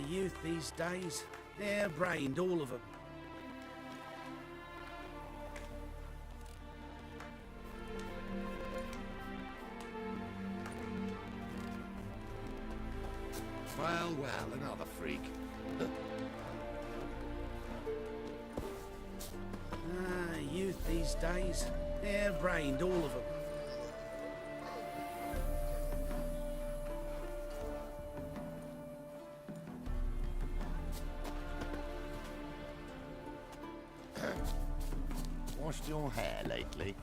Youth these days, hair-brained, all of them. Well, another freak. Youth these days, hair-brained, all of them. Washed your hair lately?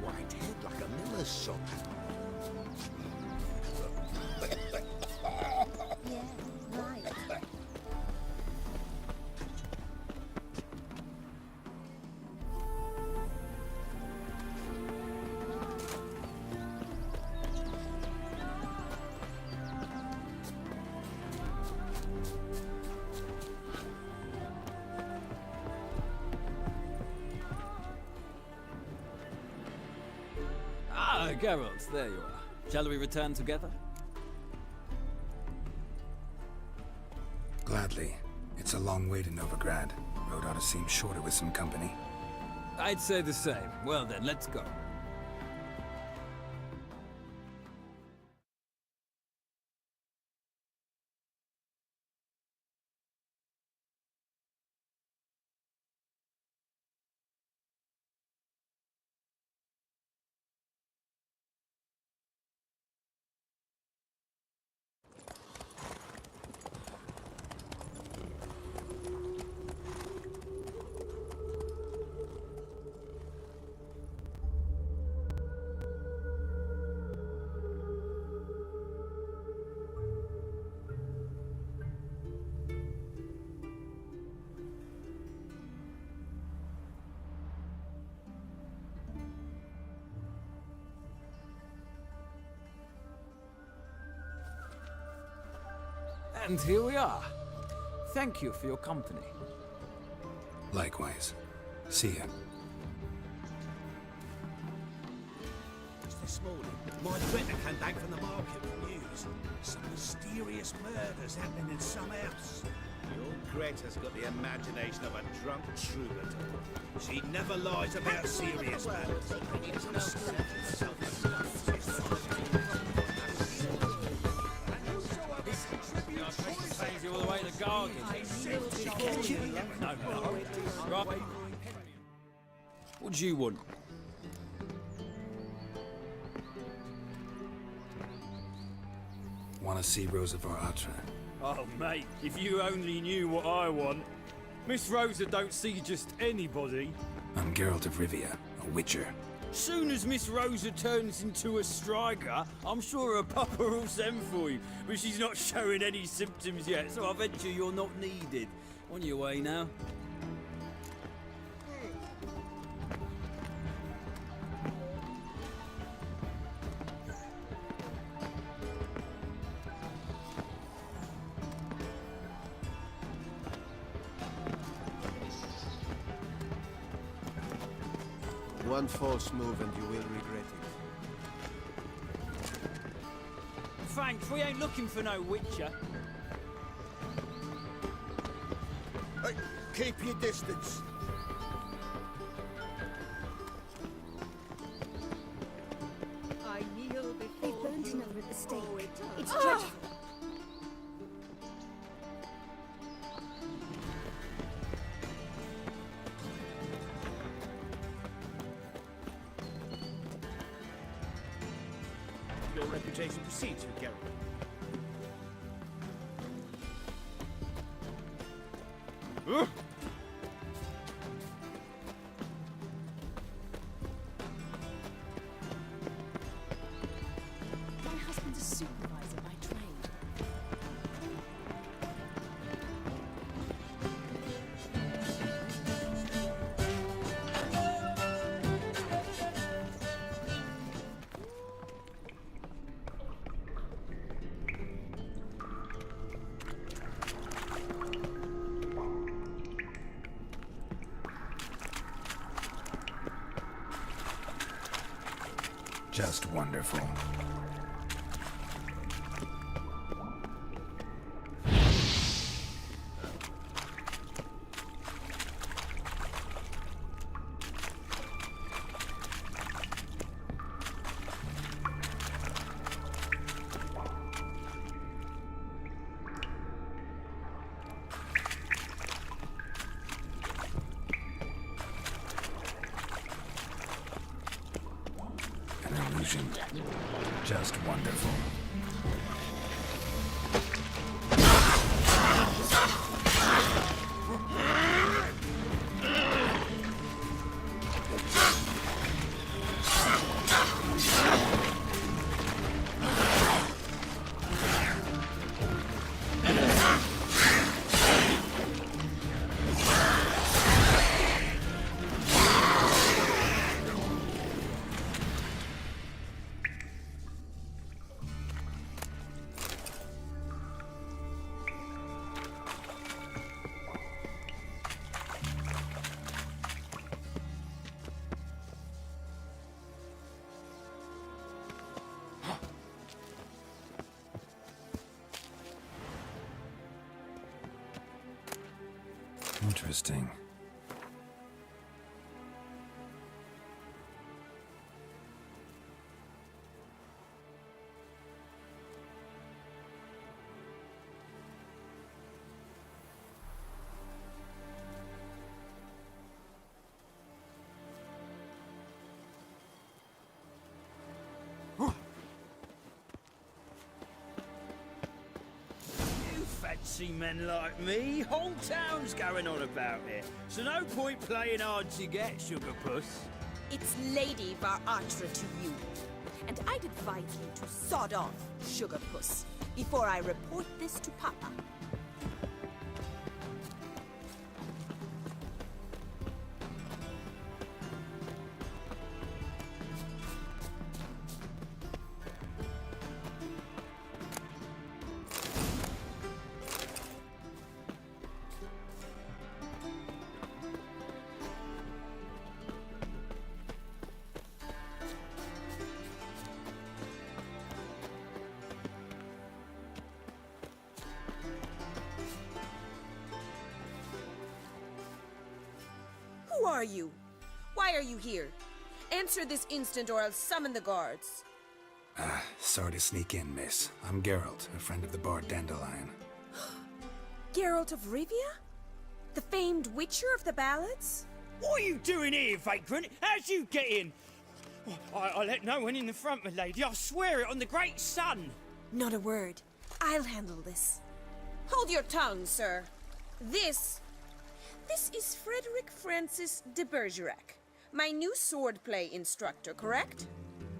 White head like a miller's son. Yeah, right. Geralt, there you are. Shall we return together? Gladly. It's a long way to Novigrad. Road ought to seem shorter with some company. I'd say the same. Well then, let's go. And here we are. Thank you for your company. Likewise. See ya. Just this morning, my Twitter came back from the market with news. Some mysterious murders happening in some house. Your Greta's got the imagination of a drunk troubadour. She never lies about serious matters. All the way to Gargan. No. Right. What do you want? Want to see Rosavar Atra? Oh, mate, if you only knew what I want. Miss Rosa don't see just anybody. I'm Geralt of Rivia, a witcher. Soon as Miss Rosa turns into a striker, I'm sure her papa will send for you. But she's not showing any symptoms yet, so I venture you're not needed. On your way now. One false move and you will regret it. Thanks, we ain't looking for no witcher. Hey, keep your distance. I kneel before they burned another at the stake. It's dreadful. Your reputation precedes you, Geralt. My husband's a supervisor by trade. Just wonderful. An illusion. Just wonderful. Interesting. Fancy men like me, whole town's going on about it. So no point playing hard to get, sugar puss. It's Lady Varatra to you. And I'd advise you to sod off, sugar puss, before I report this to Papa. Who are you? Why are you here? Answer this instant or I'll summon the guards. Sorry to sneak in, miss. I'm Geralt, a friend of the bard Dandelion. Geralt of Rivia? The famed witcher of the ballads? What are you doing here, vagrant? How'd you get in? I let no one in the front, my lady. I swear it on the great sun. Not a word. I'll handle this. Hold your tongue, sir. This is Frederick Francis de Bergerac, my new swordplay instructor, correct?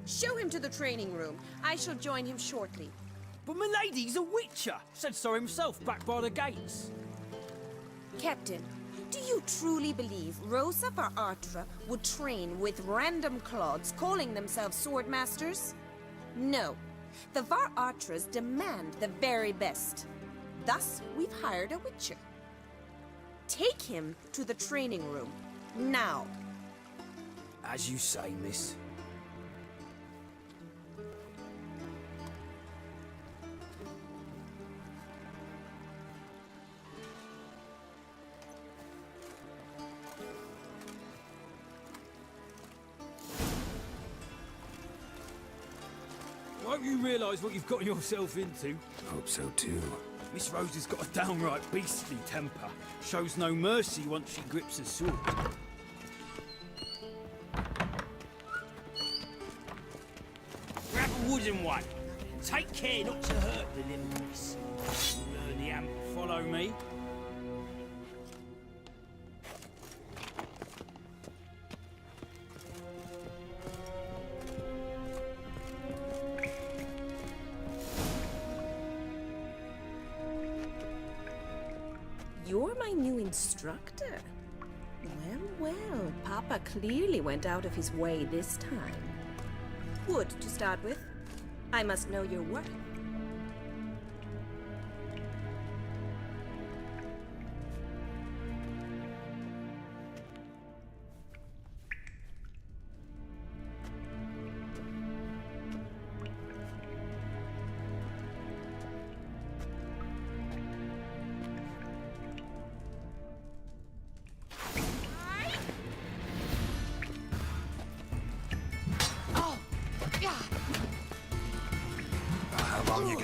Show him to the training room. I shall join him shortly. But my lady's a witcher. Said so himself back by the gates. Captain, do you truly believe Rosa Varatra would train with random clods calling themselves swordmasters? No. The Varatras demand the very best. Thus, we've hired a witcher. Take him to the training room, now. As you say, miss. Won't you realise what you've got yourself into? Hope so too. Miss Rose has got a downright beastly temper. Shows no mercy once she grips a sword. Grab a wooden one. Take care not to hurt the limb, miss. Learn the amp. Follow me. You're my new instructor. Well, Papa clearly went out of his way this time. Wood, to start with. I must know your worth.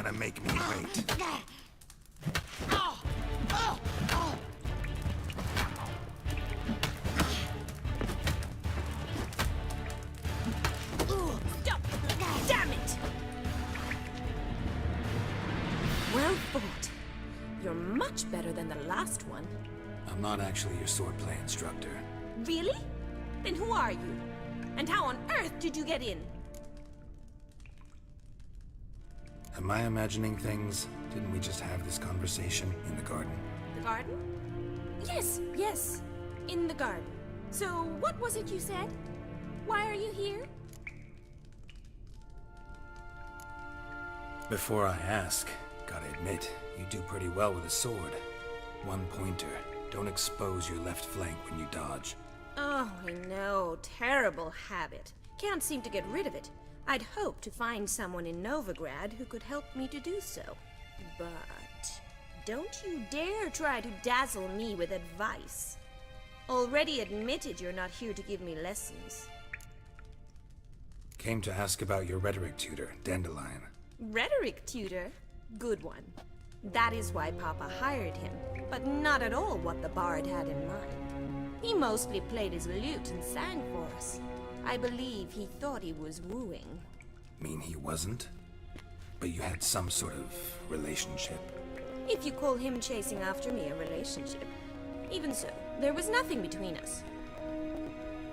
gonna make me wait. Stop! Damn it! Well fought. You're much better than the last one. I'm not actually your swordplay instructor. Really? Then who are you? And how on earth did you get in? Am I imagining things? Didn't we just have this conversation in the garden? The garden? Yes. In the garden. So, what was it you said? Why are you here? Before I ask, gotta admit, you do pretty well with a sword. One pointer. Don't expose your left flank when you dodge. Oh, I know. Terrible habit. Can't seem to get rid of it. I'd hoped to find someone in Novigrad who could help me to do so. But don't you dare try to dazzle me with advice. Already admitted you're not here to give me lessons. Came to ask about your rhetoric tutor, Dandelion. Rhetoric tutor? Good one. That is why Papa hired him, but not at all what the bard had in mind. He mostly played his lute and sang for us. I believe he thought he was wooing. Mean he wasn't? But you had some sort of relationship. If you call him chasing after me a relationship. Even so, there was nothing between us.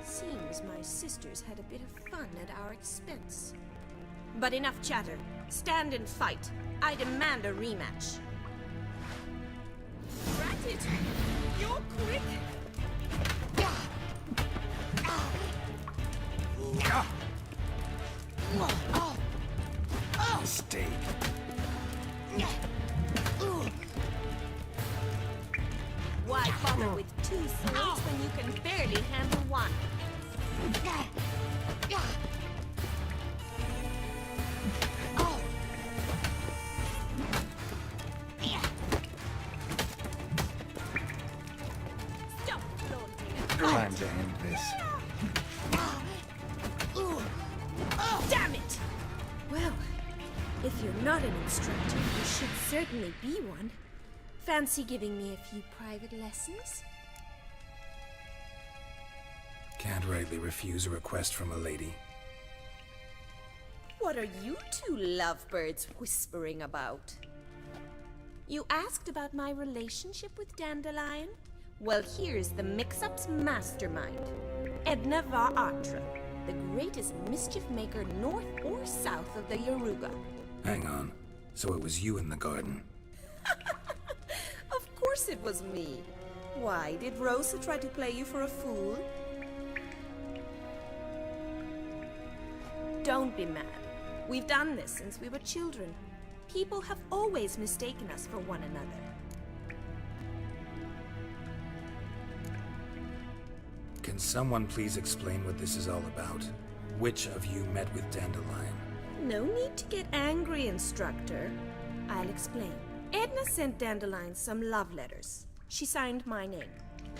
Seems my sisters had a bit of fun at our expense. But enough chatter. Stand and fight. I demand a rematch. Rat it! You're quick! Mistake. Why bother with two swords when you can barely handle one? Stop flaunting. Time to end this. Damn it! Well, if you're not an instructor, you should certainly be one. Fancy giving me a few private lessons? Can't rightly refuse a request from a lady. What are you two lovebirds whispering about? You asked about my relationship with Dandelion? Well, here's the mix-up's mastermind. Edna var Atra, the greatest mischief maker north or south of the Yaruga. Hang on. So it was you in the garden? Of course it was me. Why, did Rosa try to play you for a fool? Don't be mad. We've done this since we were children. People have always mistaken us for one another. Can someone please explain what this is all about? Which of you met with Dandelion? No need to get angry, instructor. I'll explain. Edna sent Dandelion some love letters. She signed my name.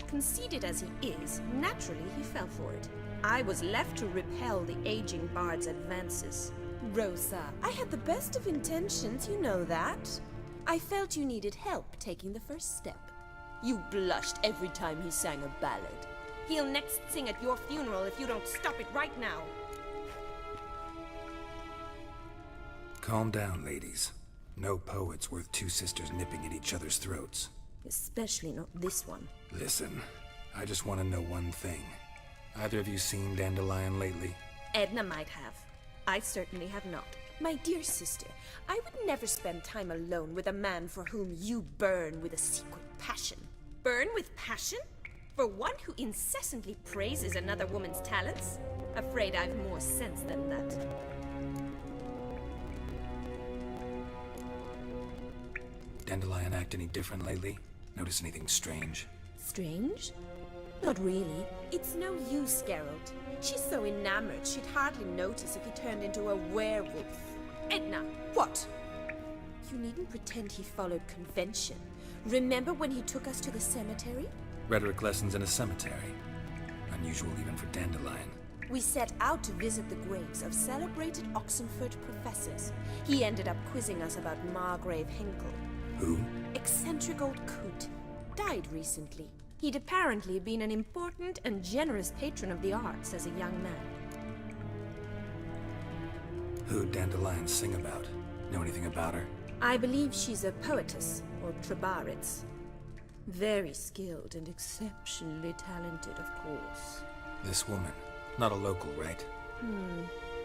Conceited as he is, naturally he fell for it. I was left to repel the aging bard's advances. Rosa, I had the best of intentions, you know that. I felt you needed help taking the first step. You blushed every time he sang a ballad. He'll next sing at your funeral if you don't stop it right now. Calm down, ladies. No poet's worth two sisters nipping at each other's throats. Especially not this one. Listen, I just want to know one thing. Either of you seen Dandelion lately? Edna might have. I certainly have not. My dear sister, I would never spend time alone with a man for whom you burn with a secret passion. Burn with passion? For one who incessantly praises another woman's talents? Afraid I've more sense than that. Dandelion act any different lately? Notice anything strange? Strange? Not really. It's no use, Geralt. She's so enamored she'd hardly notice if he turned into a werewolf. Edna! What? You needn't pretend he followed convention. Remember when he took us to the cemetery? Rhetoric lessons in a cemetery. Unusual even for Dandelion. We set out to visit the graves of celebrated Oxenford professors. He ended up quizzing us about Margrave Hinkle. Who? Eccentric old coot. Died recently. He'd apparently been an important and generous patron of the arts as a young man. Who'd Dandelion sing about? Know anything about her? I believe she's a poetess, or Trebaritz. Very skilled and exceptionally talented, of course. This woman. Not a local, right?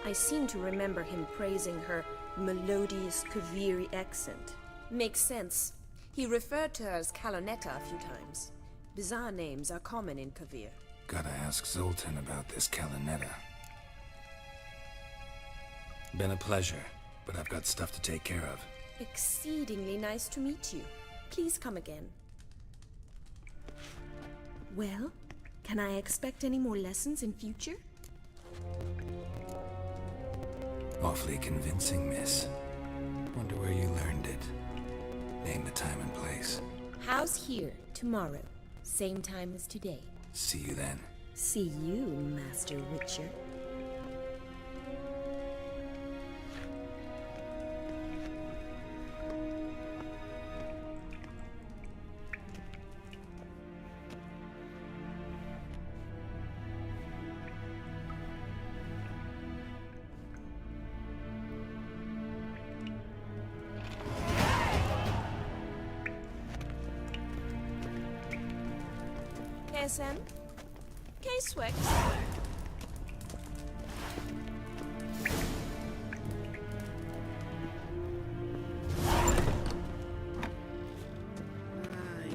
I seem to remember him praising her melodious Kaviri accent. Makes sense. He referred to her as Kalonetta a few times. Bizarre names are common in Kavir. Gotta ask Zoltan about this Kalonetta. Been a pleasure, but I've got stuff to take care of. Exceedingly nice to meet you. Please come again. Well, can I expect any more lessons in future? Awfully convincing, miss. Wonder where you learned it. Name the time and place. House here, tomorrow. Same time as today. See you then. See you, Master Witcher. KSM? K-Swex?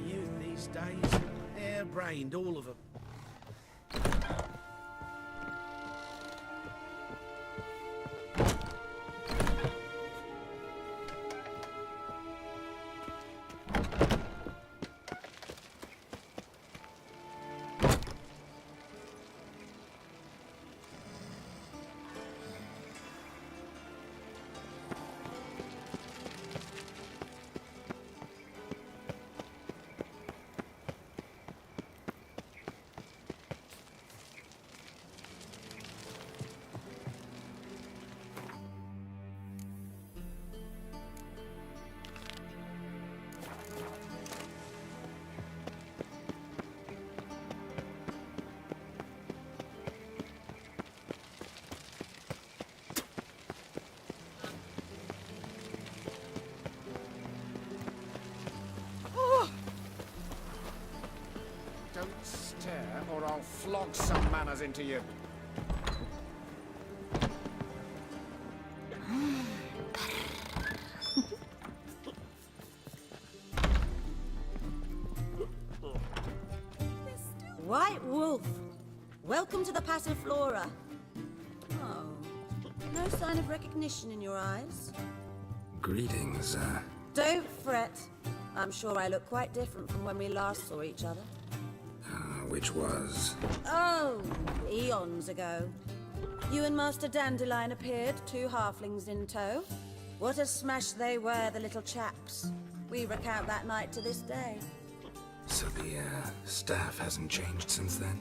Youth these days. Hair-brained, all of them. Don't stare, or I'll flog some manners into you. White Wolf, welcome to the Passiflora. Oh, no sign of recognition in your eyes. Greetings, Don't fret. I'm sure I look quite different from when we last saw each other. which was... Oh, eons ago. You and Master Dandelion appeared, two halflings in tow. What a smash they were, the little chaps. We recount that night to this day. So the, staff hasn't changed since then?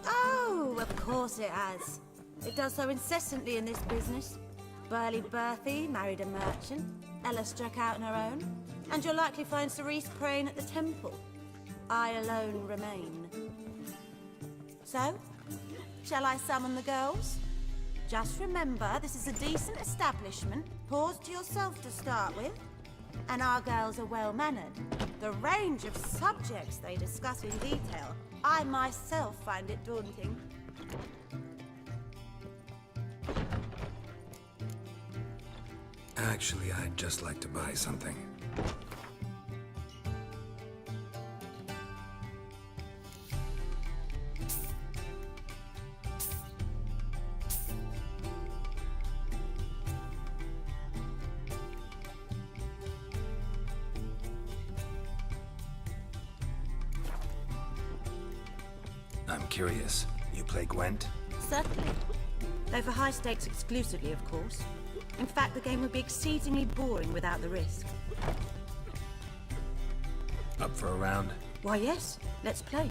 Oh, of course it has. It does so incessantly in this business. Burly Berthy married a merchant. Ella struck out on her own. And you'll likely find Cerise praying at the temple. I alone remain. So, shall I summon the girls? Just remember, this is a decent establishment. Pause to yourself to start with. And our girls are well-mannered. The range of subjects they discuss in detail, I myself find it daunting. Actually, I'd just like to buy something. I'm curious. You play Gwent? Certainly. Though for high stakes exclusively, of course. In fact, the game would be exceedingly boring without the risk. Up for a round? Why, yes. Let's play.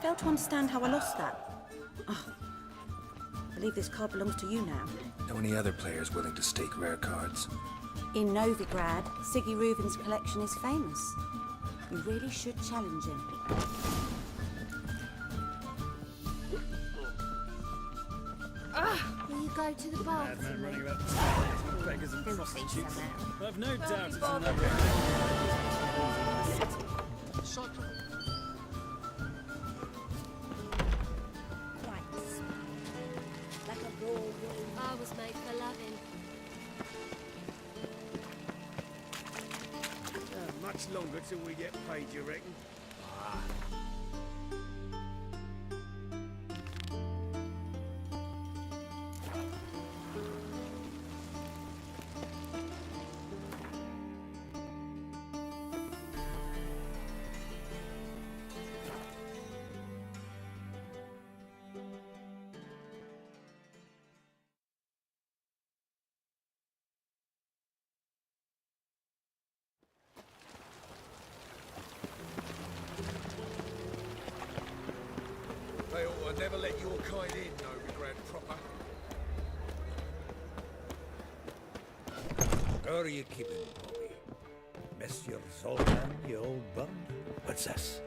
fail to understand how I lost that. Oh, I believe this card belongs to you now. Know any other players willing to stake rare cards? In Novigrad, Siggy Reuven's collection is famous. You really should challenge him. Will you go to the bathroom? Beggars and Filthy prostitutes. somehow. I've no doubt it's another. Like a raw woman. I was made for loving. Much longer till we get paid, you reckon? They ought to never let your kind in, Novigrad proper. How are you keeping, Bobby? Monsieur Zoltan, you old bum? What's this?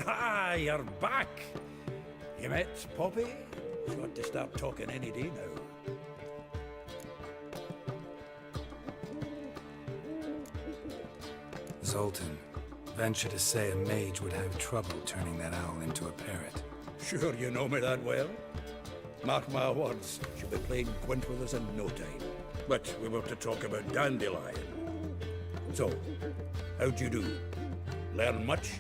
Ah, you're back! You met Poppy? She's got to start talking any day now. Zoltan, venture to say a mage would have trouble turning that owl into a parrot. Sure you know me that well? Mark my words, she'll be playing Gwent with us in no time. But we were to talk about Dandelion. So, how'd you do? Learn much?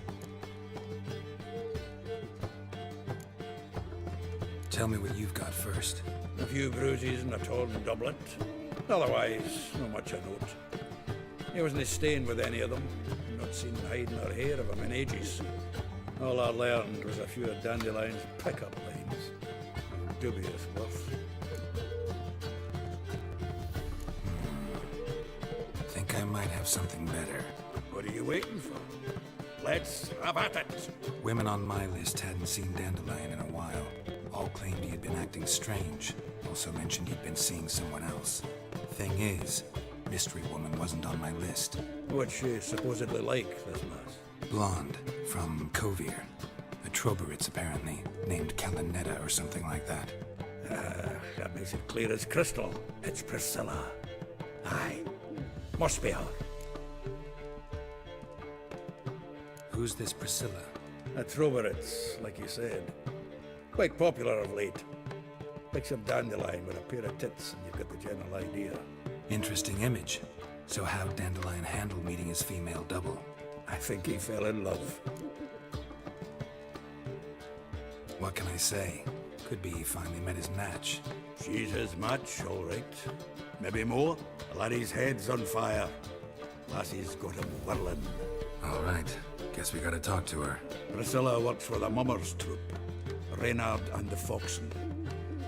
Tell me what you've got first. A few bruises and a torn doublet. Otherwise, not much of note. He wasn't staying with any of them. Not seen hiding or hair of him in ages. All I learned was a few of Dandelion's pick-up lines. Of dubious worth. Think I might have something better. What are you waiting for? Let's have at it! Women on my list hadn't seen Dandelion in a while. All claimed he had been acting strange. Also mentioned he'd been seeing someone else. Thing is, Mystery Woman wasn't on my list. What's she supposedly like, this lass? Blonde, from Kovir. A Troberitz, apparently, named Kalinetta or something like that. That makes it clear as crystal. It's Priscilla. Aye. Must be her. Who's this Priscilla? A Troberitz, like you said. Quite popular of late. Like some Dandelion with a pair of tits and you've got the general idea. Interesting image. So how'd Dandelion handle meeting his female double? I think he fell in love. What can I say? Could be he finally met his match. She's his match, all right. Maybe more. The laddie's head's on fire. Lassie's got him whirling. All right. Guess we gotta talk to her. Priscilla works for the Mummers troupe. Reynard and the Foxen.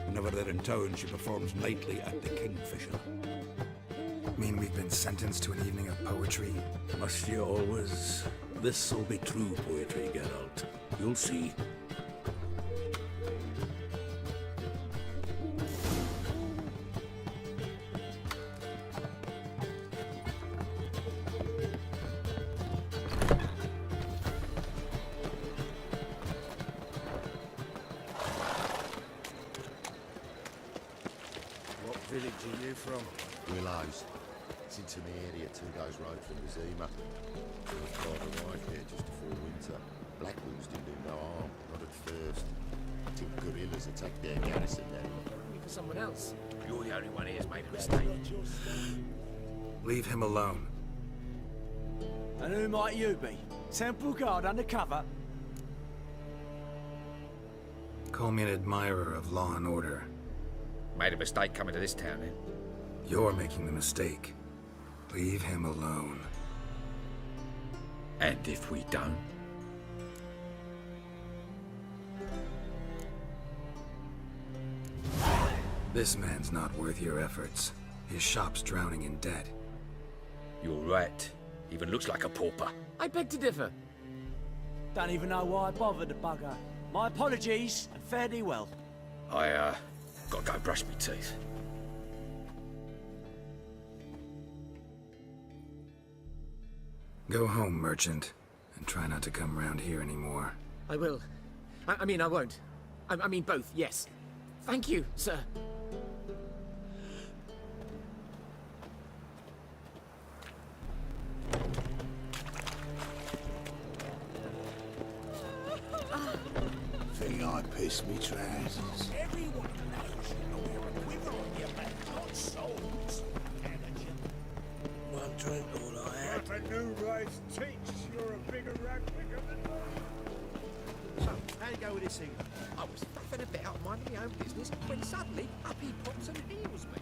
Whenever they're in town, she performs nightly at the Kingfisher. Mean we've been sentenced to an evening of poetry? Must you always? This'll be true poetry, Geralt. You'll see. What village are you from? Willows. It's into the area 2 days' road from Zima. My father arrived here just before winter. Black Wolves didn't do no harm, not at first. Till guerrillas attacked their garrison then. For someone else. You're the only one here's made a mistake. Leave him alone. And who might you be? Temple Guard undercover? Call me an admirer of law and order. Made a mistake coming to this town, then. You're making the mistake. Leave him alone. And if we don't? This man's not worth your efforts. His shop's drowning in debt. You're right. Even looks like a pauper. I beg to differ. Don't even know why I bothered the bugger. My apologies, and fare thee well. I, gotta go brush my teeth. Go home, merchant, and try not to come round here anymore. I will. I mean, I won't. I mean both, yes. Thank you, sir. Think I pissed me trousers. Everyone knows you know wear a quiver on your back, not souls. One drink, all I have. If a new race teach, you're a bigger ragpicker than mine. So, how you go with this thing? I was faffing about minding my own business when suddenly up he pops and heals me.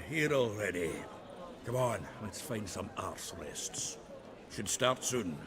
Here already. Come on, let's find some arse rests. Should start soon.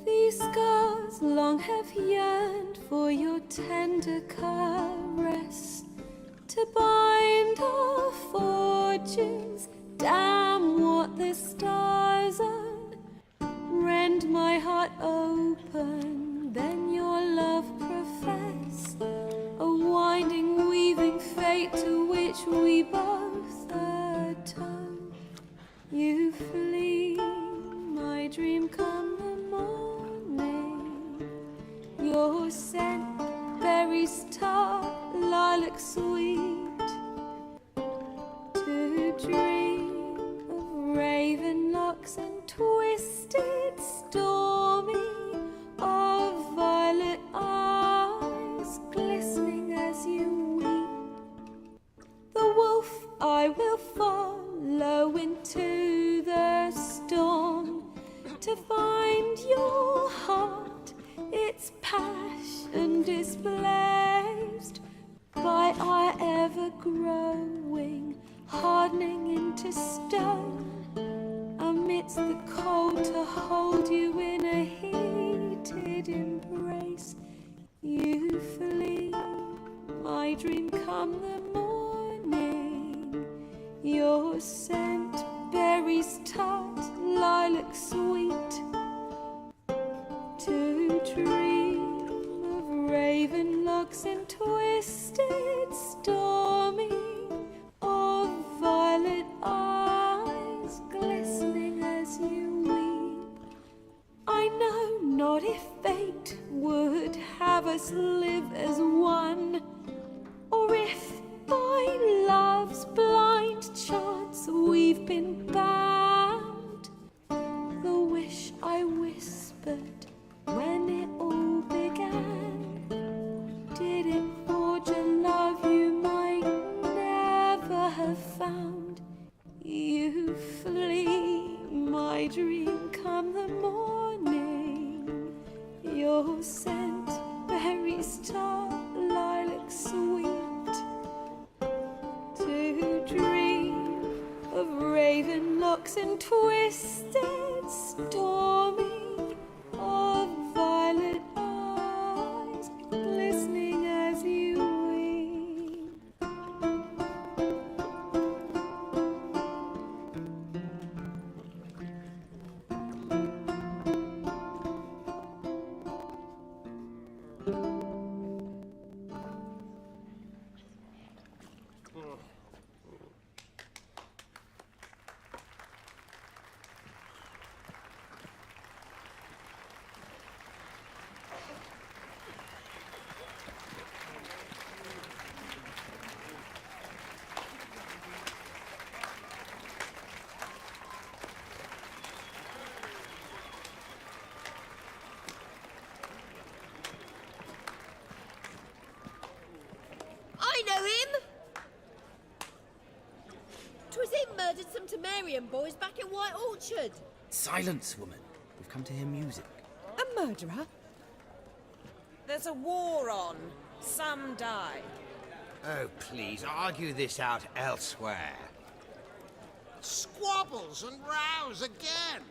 These scars long have yearned for your tender caress, to bind our fortunes. Damn what the stars own. Rend my heart open, then your love profess, a winding, weaving fate to which we both atone. You flee, my dream come the morning. Your scent, berries tart, lilac sweet. To dream of raven locks and twisted, stormy, of violet eyes glistening as you weep. The wolf I will follow into the storm, to find your heart, its passion displaced by our ever-growing, hardening into stone. Amidst the cold, to hold you in a heated embrace. You flee, my dream come the morning. Your scent, berries tart, lilac sweet. To dream of raven locks and twisted, stormy, of violet eyes glistening as you weep. I know not if fate would have us live as one, or if by love's blind chance we've been bound. The wish I whispered when it all began, did it forge a love you might never have found? You flee, my dream come the morning. Your scent, berries tart, lilac sweet. To dream of raven locks and twisted, stormy, of violet eyes glistening as you weep. I know him! 'Twas him murdered some Temerian boys back in White Orchard. Silence, woman. We've come to hear music. A murderer? There's a war on. Some die. Oh, please, argue this out elsewhere. Squabbles and rows again.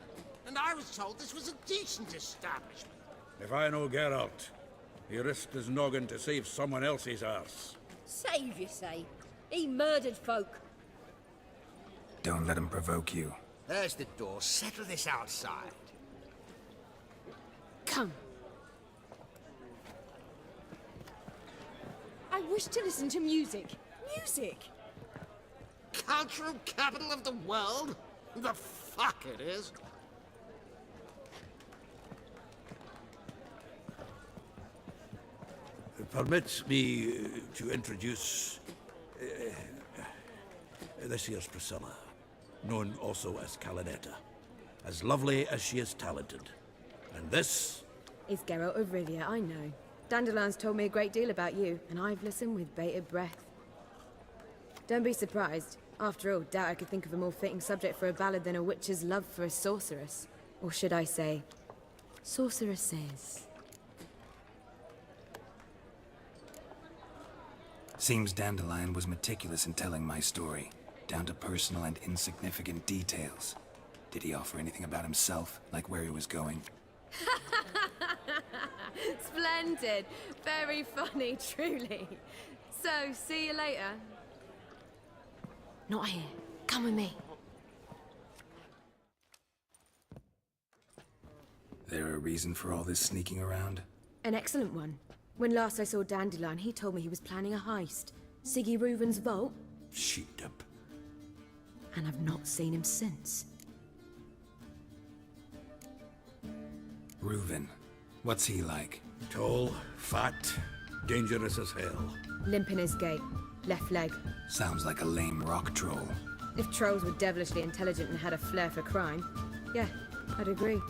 And I was told this was a decent establishment. If I know Geralt, he risked his noggin to save someone else's arse. Save, you say? He murdered folk. Don't let him provoke you. There's the door. Settle this outside. Come. I wish to listen to music. Music! Cultural capital of the world? The fuck it is. Permit me to introduce this here's Priscilla, known also as Calinetta, as lovely as she is talented. And this is Geralt of Rivia, I know. Dandelion's told me a great deal about you, and I've listened with bated breath. Don't be surprised. After all, doubt I could think of a more fitting subject for a ballad than a witch's love for a sorceress. Or should I say, sorceresses. Seems Dandelion was meticulous in telling my story, down to personal and insignificant details. Did he offer anything about himself, like where he was going? Splendid. Very funny, truly. So, see you later. Not here. Come with me. There a reason for all this sneaking around? An excellent one. When last I saw Dandelion, he told me he was planning a heist. Siggy Reuven's vault. sheet up. And I've not seen him since. Reuven. What's he like? Tall, fat, dangerous as hell. Limp in his gait. Left leg. Sounds like a lame rock troll. If trolls were devilishly intelligent and had a flair for crime, yeah, I'd agree.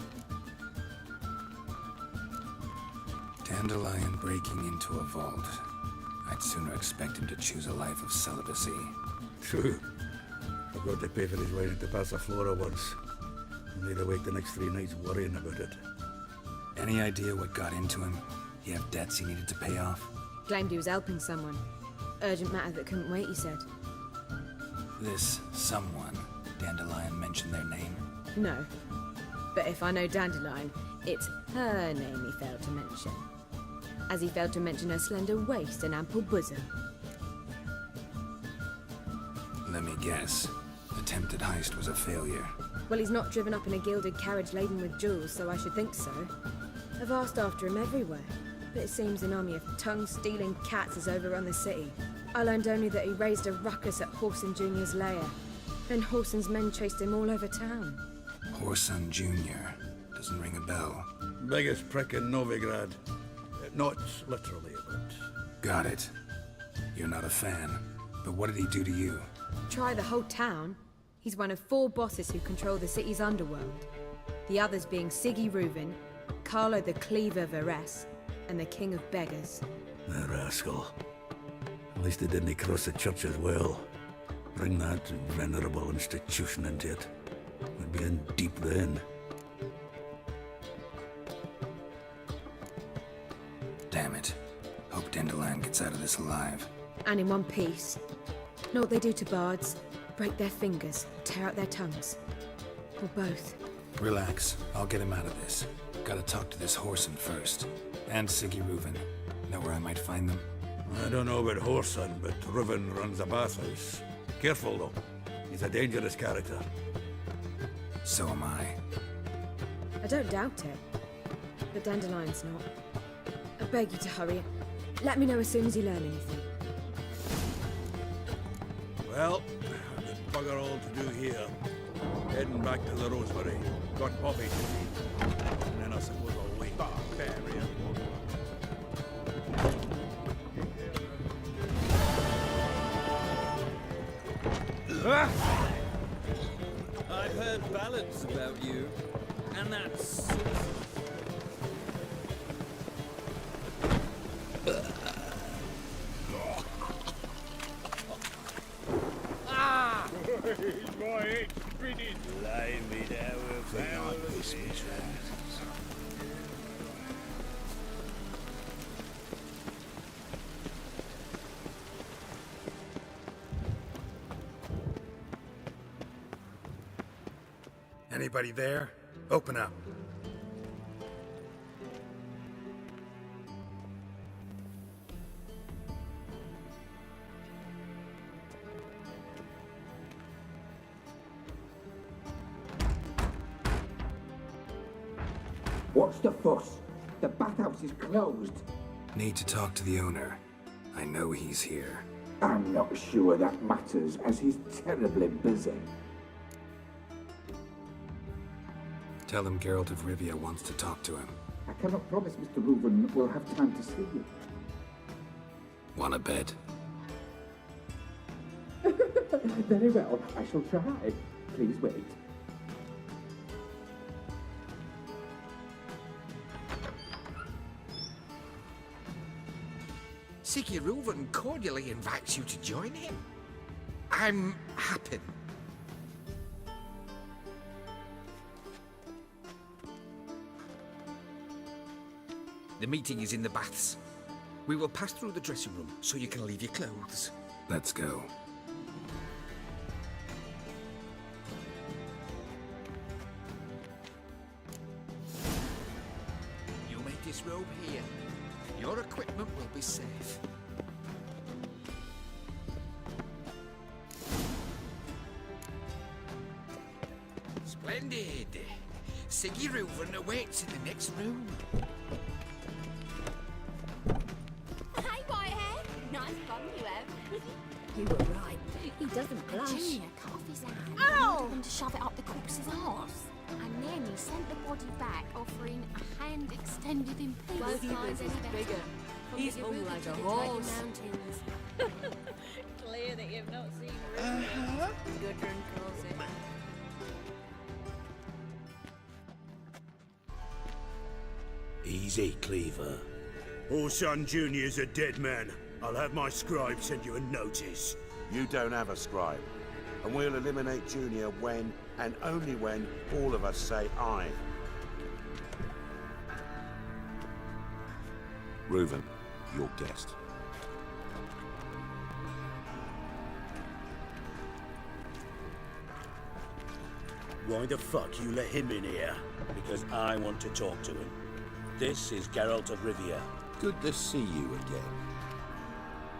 Dandelion breaking into a vault. I'd sooner expect him to choose a life of celibacy. True. Forgot to pay for his way into Passaflora once. Made awake the next 3 nights worrying about it. Any idea what got into him? He have debts he needed to pay off? Claimed he was helping someone. Urgent matter that couldn't wait, he said. This someone, Dandelion mentioned their name? No. But if I know Dandelion, it's her name he failed to mention. As he failed to mention her slender waist and ample bosom. Let me guess. Attempted heist was a failure. Well, he's not driven up in a gilded carriage laden with jewels, so I should think so. I've asked after him everywhere, but it seems an army of tongue-stealing cats has overrun the city. I learned only that he raised a ruckus at Whoreson Jr.'s lair. Then Whoreson's men chased him all over town. Whoreson Jr. Doesn't ring a bell. Biggest prick in Novigrad. Not literally, but... Got it. You're not a fan. But what did he do to you? Try the whole town. He's one of 4 bosses who control the city's underworld. The others being Siggy Reuven, Carlo the Cleaver Varese, and the King of Beggars. The rascal. At least he didn't cross the church as well. Bring that venerable institution into it. We'd be in deep then. Damn it. Hope Dandelion gets out of this alive. And in one piece. Know what they do to bards? Break their fingers, tear out their tongues. Or both. Relax. I'll get him out of this. Gotta talk to this Whoreson first. And Siggy Reuven. Know where I might find them? I don't know about Whoreson, but Reuven runs a bathhouse. Careful, though. He's a dangerous character. So am I. I don't doubt it. But Dandelion's not. I beg you to hurry. Let me know as soon as you learn anything. Well, there's bugger all to do here. Heading back to the Rosebery. Got Poppy to feed. And then I suppose I'll wait. Barbarian. I've heard ballads about you, and that's... Ah! Boy, it's pretty. Blimey, there were fowls. Anybody there? Open up. What's the fuss? The bathhouse is closed. Need to talk to the owner. I know he's here. I'm not sure that matters, as he's terribly busy. Tell him Geralt of Rivia wants to talk to him. I cannot promise Mr. Reuven will have time to see you. Want a bed? Very well, I shall try. Please wait. Siggy Reuven cordially invites you to join him. I'm happy. The meeting is in the baths. We will pass through the dressing room so you can leave your clothes. Let's go. You may disrobe here. Your equipment will be safe. Splendid. Siggy Reuven awaits in the next room. Hey, Whitehead. Nice bum you have. You were right. He doesn't blush. Junior cut off his hand. Ow! Told him to shove it up the corpse's arse. And then he sent the body back, offering a hand extended in peace. Both Signs was any better. bigger. From He's the hung Yoruba like to a the horse. Dragon Mountains. Clear that you've not seen Rivia. Good run, calls it. Easy, Cleaver. Orson Jr.'s a dead man. I'll have my scribe send you a notice. You don't have a scribe. And we'll eliminate Junior when, and only when, all of us say aye. Reuven, your guest. Why the fuck you let him in here? Because I want to talk to him. This is Geralt of Rivia. Good to see you again.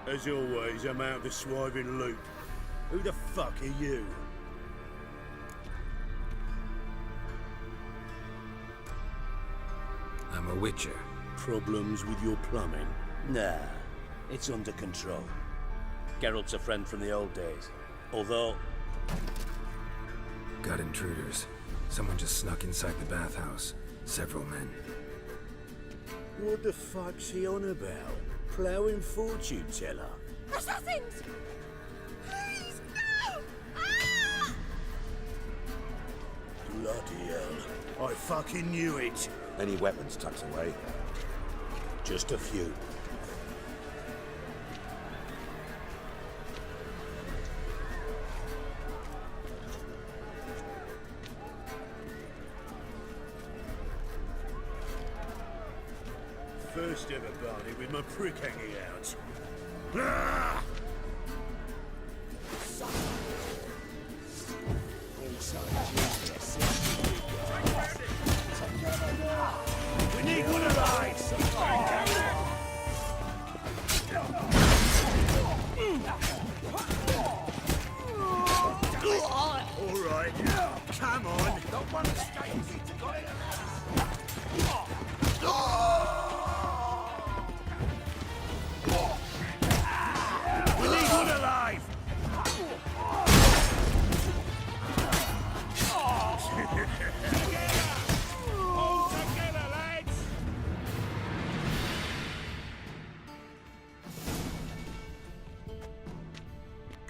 As always, I'm out the swiving loop. Who the fuck are you? I'm a witcher. Problems with your plumbing? Nah, it's under control. Geralt's a friend from the old days. Although... Got intruders. Someone just snuck inside the bathhouse. Several men. What the fuck's he on about? Ploughing fortune teller? Assassins! Please, no! Ah! Bloody hell. I fucking knew it. Any weapons tucked away? Just a few. First ever party with my prick hanging out. Ah! We need one alive! All right, come on. Don't want to stay. Got it. We need one alive!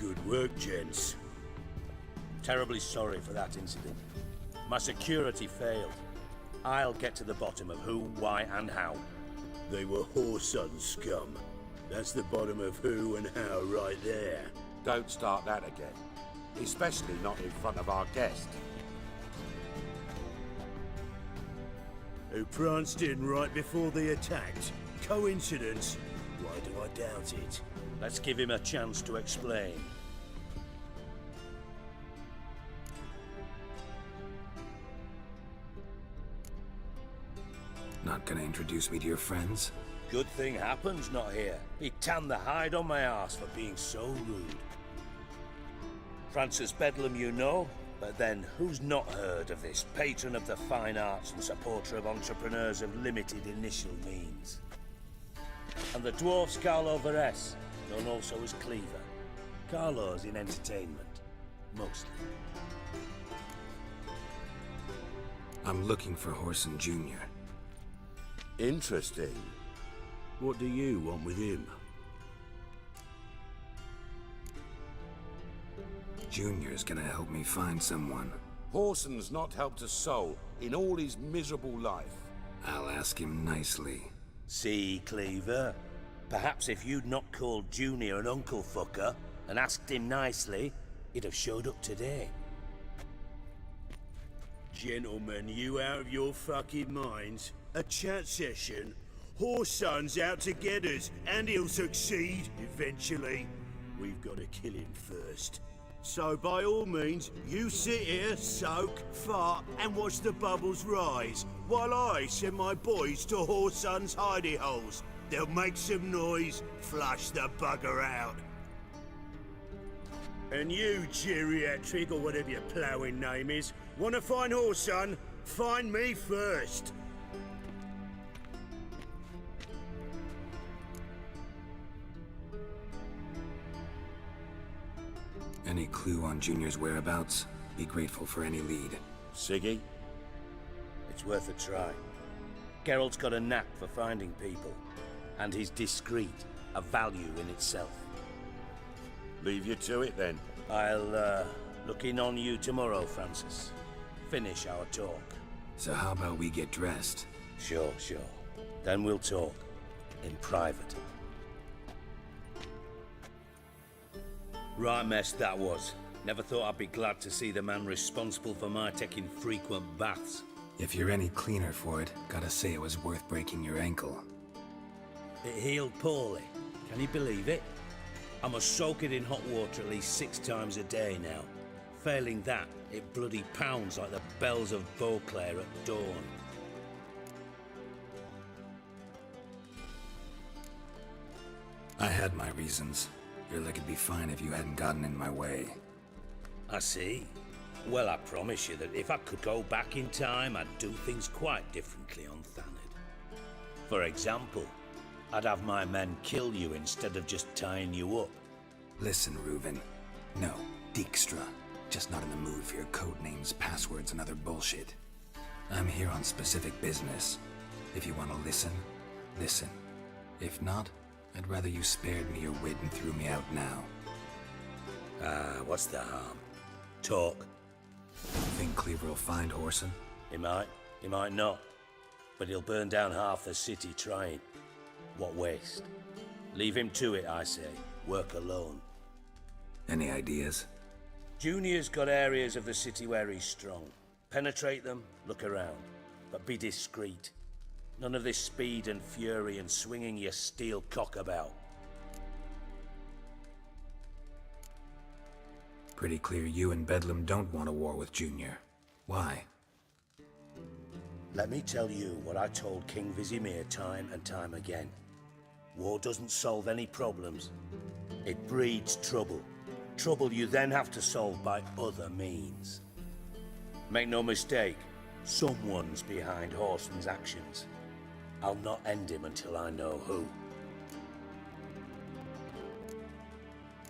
Good work, gents. Terribly sorry for that incident. My security failed. I'll get to the bottom of who, why, and how. They were whoreson scum. That's the bottom of who and how right there. Don't start that again. Especially not in front of our guest. Who pranced in right before they attacked. Coincidence? Why do I doubt it? Let's give him a chance to explain. Not gonna introduce me to your friends? Good thing Happen's not here. He tanned the hide on my ass for being so rude. Francis Bedlam you know, but then who's not heard of this patron of the fine arts and supporter of entrepreneurs of limited initial means? And the dwarf's Carlo Veres, known also as Cleaver. Carlo's in entertainment, mostly. I'm looking for Horson Jr. Interesting. What do you want with him? Junior's gonna help me find someone. Horson's not helped a soul in all his miserable life. I'll ask him nicely. See, Cleaver? Perhaps if you'd not called Junior an uncle fucker and asked him nicely, he'd have showed up today. Gentlemen, you out of your fucking minds? A chat session? Horson's out to get us, and he'll succeed, eventually. We've got to kill him first. So by all means, you sit here, soak, fart, and watch the bubbles rise, while I send my boys to Horson's hidey holes. They'll make some noise, flush the bugger out. And you, geriatric, or whatever your ploughing name is, want to find Horson? Find me first. Any clue on Junior's whereabouts? Be grateful for any lead. Siggy? It's worth a try. Geralt's got a knack for finding people. And he's discreet, a value in itself. Leave you to it then. I'll, look in on you tomorrow, Francis. Finish our talk. So how about we get dressed? Sure. Then we'll talk. In private. Right mess that was. Never thought I'd be glad to see the man responsible for my taking frequent baths. If you're any cleaner for it, gotta say it was worth breaking your ankle. It healed poorly. Can you believe it? I must soak it in hot water at least 6 times a day now. Failing that, it bloody pounds like the bells of Beauclair at dawn. I had my reasons. Your leg would be fine if you hadn't gotten in my way. I see. Well, I promise you that if I could go back in time, I'd do things quite differently on Thanedd. For example, I'd have my men kill you instead of just tying you up. Listen, Reuven. No, Dijkstra. Just not in the mood for your code names, passwords, and other bullshit. I'm here on specific business. If you want to listen, listen. If not, I'd rather you spared me your wit and threw me out now. What's the harm? Talk. Think Cleaver will find Horson? He might not. But he'll burn down half the city trying. What waste? Leave him to it, I say. Work alone. Any ideas? Junior's got areas of the city where he's strong. Penetrate them, look around. But be discreet. None of this speed and fury and swinging your steel cock about. Pretty clear you and Bedlam don't want a war with Junior. Why? Let me tell you what I told King Vizimir time and time again. War doesn't solve any problems. It breeds trouble. Trouble you then have to solve by other means. Make no mistake, someone's behind Horson's actions. I'll not end him until I know who.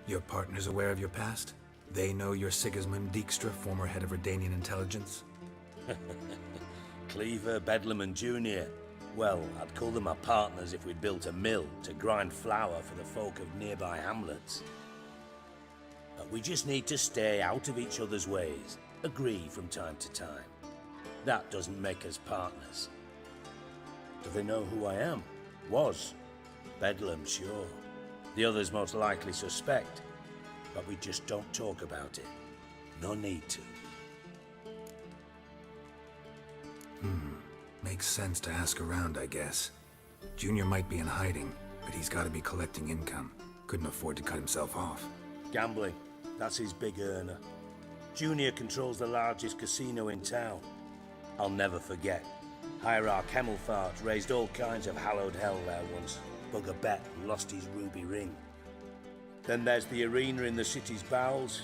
Your partner's aware of your past? They know you're Sigismund Dijkstra, former head of Redanian intelligence? Cleaver, Bedlam and Junior. Well, I'd call them my partners if we'd built a mill to grind flour for the folk of nearby hamlets. We just need to stay out of each other's ways, agree from time to time. That doesn't make us partners. Do they know who I am? Was. Bedlam, sure. The others most likely suspect, but we just don't talk about it. No need to. Makes sense to ask around, I guess. Junior might be in hiding, but he's got to be collecting income. Couldn't afford to cut himself off. Gambling. That's his big earner. Junior controls the largest casino in town. I'll never forget. Hierarch Hemmelfart raised all kinds of hallowed hell there once. Bugger bet and lost his ruby ring. Then there's the arena in the city's bowels.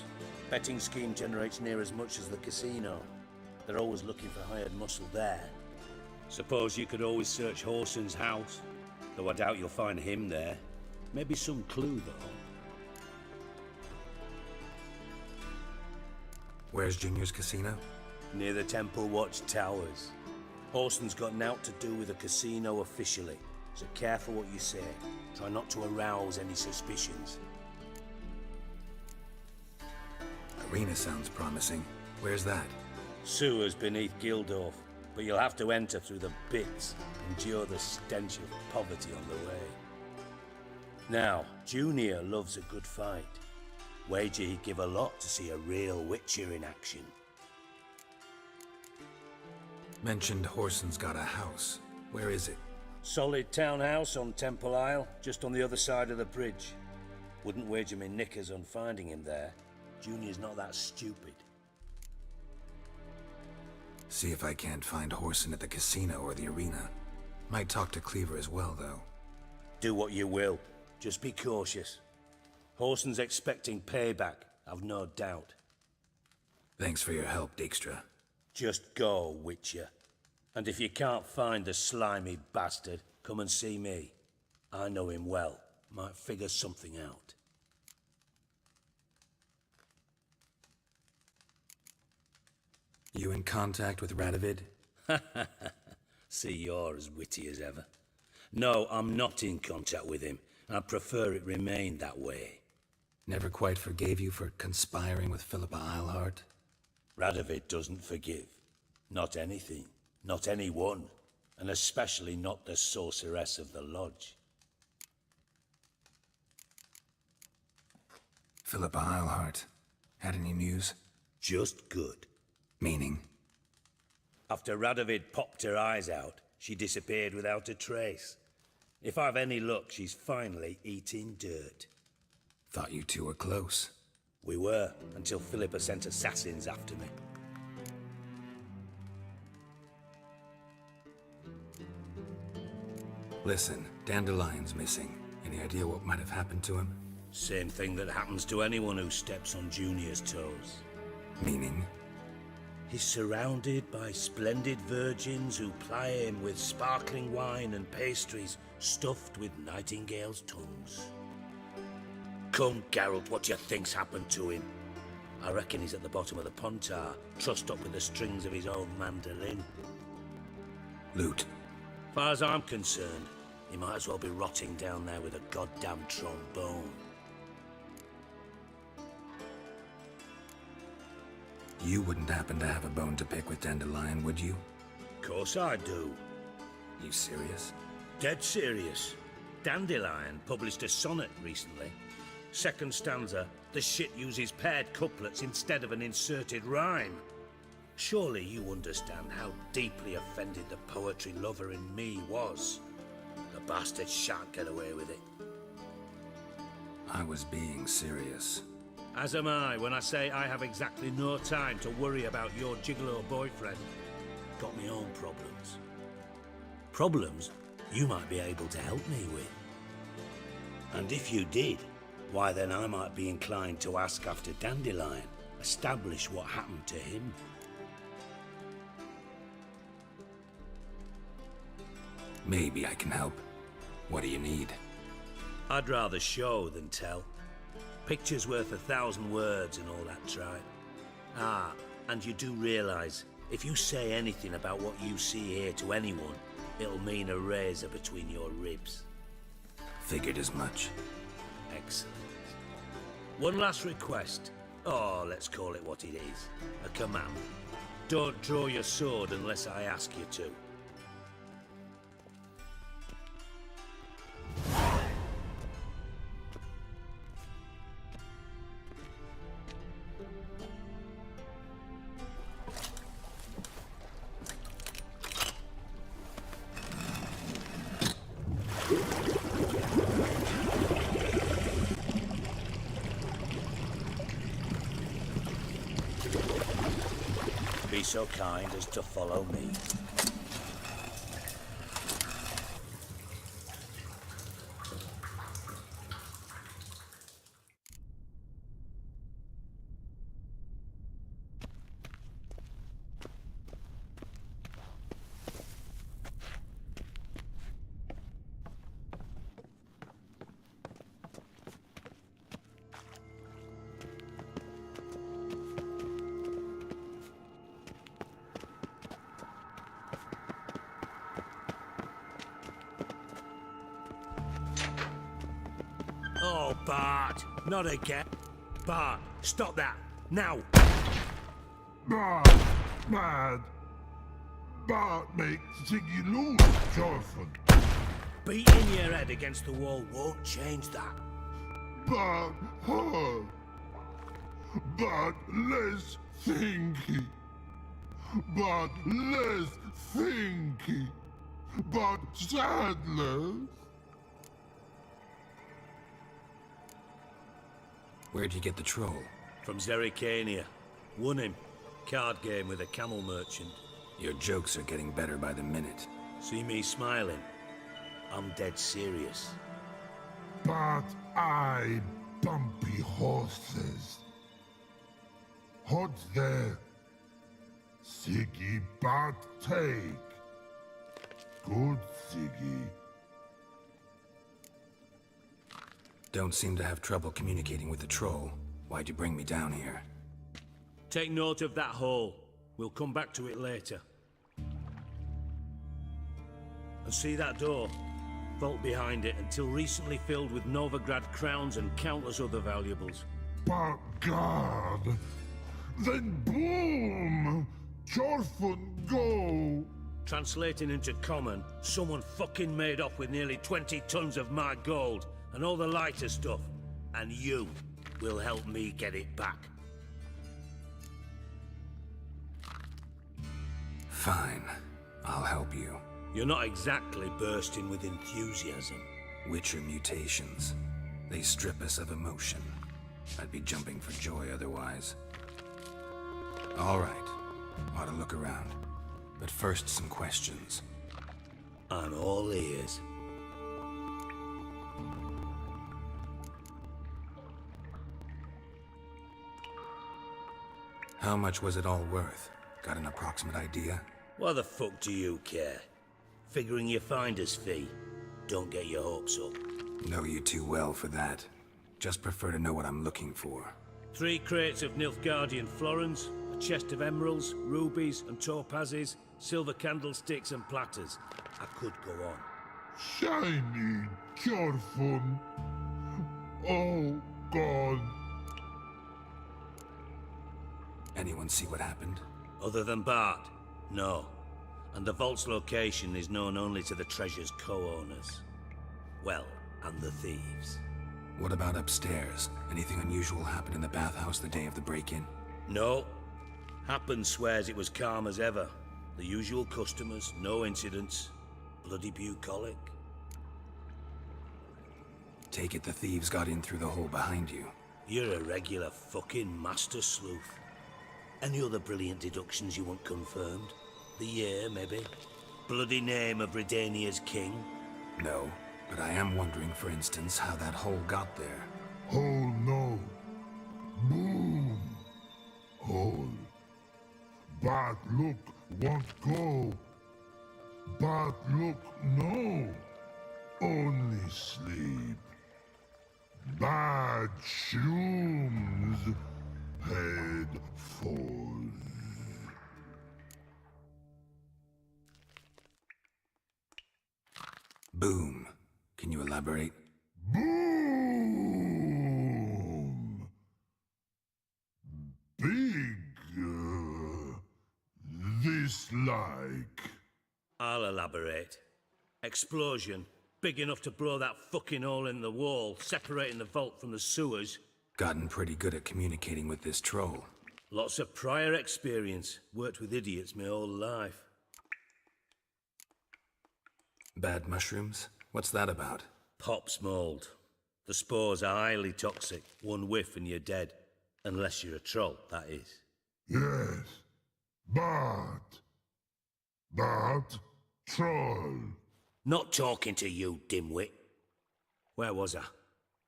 Betting scheme generates near as much as the casino. They're always looking for hired muscle there. Suppose you could always search Horson's house, though I doubt you'll find him there. Maybe some clue, though. Where's Junior's casino? Near the Temple Watch Towers. Horson's got naught to do with the casino officially, so careful what you say. Try not to arouse any suspicions. Arena sounds promising. Where's that? Sewers beneath Gildorf, but you'll have to enter through the bits, endure the stench of poverty on the way. Now, Junior loves a good fight. Wager he'd give a lot to see a real Witcher in action. Mentioned Horson's got a house. Where is it? Solid townhouse on Temple Isle, just on the other side of the bridge. Wouldn't wager me knickers on finding him there. Junior's not that stupid. See if I can't find Horson at the casino or the arena. Might talk to Cleaver as well, though. Do what you will. Just be cautious. Horson's expecting payback, I've no doubt. Thanks for your help, Dijkstra. Just go, Witcher. And if you can't find the slimy bastard, come and see me. I know him well. Might figure something out. You in contact with Radovid? See, you're as witty as ever. No, I'm not in contact with him. I prefer it remain that way. Never quite forgave you for conspiring with Philippa Eilhart? Radovid doesn't forgive. Not anything. Not anyone. And especially not the sorceress of the lodge. Philippa Eilhart. Had any news? Just good. Meaning? After Radovid popped her eyes out, she disappeared without a trace. If I've any luck, she's finally eating dirt. Thought you two were close. We were, until Philippa sent assassins after me. Listen, Dandelion's missing. Any idea what might have happened to him? Same thing that happens to anyone who steps on Junior's toes. Meaning? He's surrounded by splendid virgins who ply him with sparkling wine and pastries stuffed with nightingales' tongues. Come, Geralt, what do you think's happened to him? I reckon he's at the bottom of the Pontar, trussed up with the strings of his own mandolin. Loot. Far as I'm concerned, he might as well be rotting down there with a goddamn trombone. You wouldn't happen to have a bone to pick with Dandelion, would you? Course I do. You serious? Dead serious. Dandelion published a sonnet recently. Second stanza, the shit uses paired couplets instead of an inserted rhyme. Surely you understand how deeply offended the poetry lover in me was. The bastard shan't get away with it. I was being serious. As am I when I say I have exactly no time to worry about your gigolo boyfriend. Got me own problems. Problems you might be able to help me with. And if you did, why then I might be inclined to ask after Dandelion, establish what happened to him. Maybe I can help. What do you need? I'd rather show than tell. Picture's worth 1,000 words and all that tripe. Ah, and you do realise, if you say anything about what you see here to anyone, it'll mean a razor between your ribs. Figured as much. Excellent. One last request. Oh, let's call it what it is. A command. Don't draw your sword unless I ask you to. Be so kind as to follow me. Oh, Bart! Not again! Bart, stop that! Now! Bart, mad. Bart makes Ziggy lose, Jonathan. Beating your head against the wall won't change that. Bart hard. Bart less thinky. Bart less thinky. Bart sadless. Where'd you get the troll? From Zerrikania. Won him. Card game with a camel merchant. Your jokes are getting better by the minute. See me smiling? I'm dead serious. But I bumpy horses. What's there? Siggy but take. Good Siggy. Don't seem to have trouble communicating with the troll. Why'd you bring me down here? Take note of that hole. We'll come back to it later. And see that door? Vault behind it, until recently filled with Novigrad crowns and countless other valuables. But God! Then boom! Jorfun go! Translating into common, someone fucking made off with nearly 20 tons of my gold, and all the lighter stuff. And you will help me get it back. Fine. I'll help you. You're not exactly bursting with enthusiasm. Witcher mutations. They strip us of emotion. I'd be jumping for joy otherwise. All right. Ought to look around. But first, some questions. I'm all ears. How much was it all worth? Got an approximate idea? Why the fuck do you care? Figuring your finder's fee. Don't get your hopes up. Know you too well for that. Just prefer to know what I'm looking for. 3 crates of Nilfgaardian florins, a chest of emeralds, rubies and topazes, silver candlesticks and platters. I could go on. Shiny Jorfun. Oh, God. Anyone see what happened? Other than Bart? No. And the vault's location is known only to the treasure's co-owners. Well, and the thieves. What about upstairs? Anything unusual happen in the bathhouse the day of the break-in? No. Happen swears it was calm as ever. The usual customers, no incidents. Bloody bucolic. Take it the thieves got in through the hole behind you. You're a regular fucking master sleuth. Any other brilliant deductions you want confirmed? The year, maybe? Bloody name of Redania's king? No, but I am wondering, for instance, how that hole got there. Hole no. Boom. Hole. But look, won't go. But look, no. Only sleep. Bad shoes. Head falls. Boom. Can you elaborate? Boom! this like? I'll elaborate. Explosion, big enough to blow that fucking hole in the wall, separating the vault from the sewers. Gotten pretty good at communicating with this troll. Lots of prior experience. Worked with idiots my whole life. Bad mushrooms? What's that about? Pops mold. The spores are highly toxic. One whiff and you're dead. Unless you're a troll, that is. Yes, but troll. Not talking to you, dimwit. Where was I?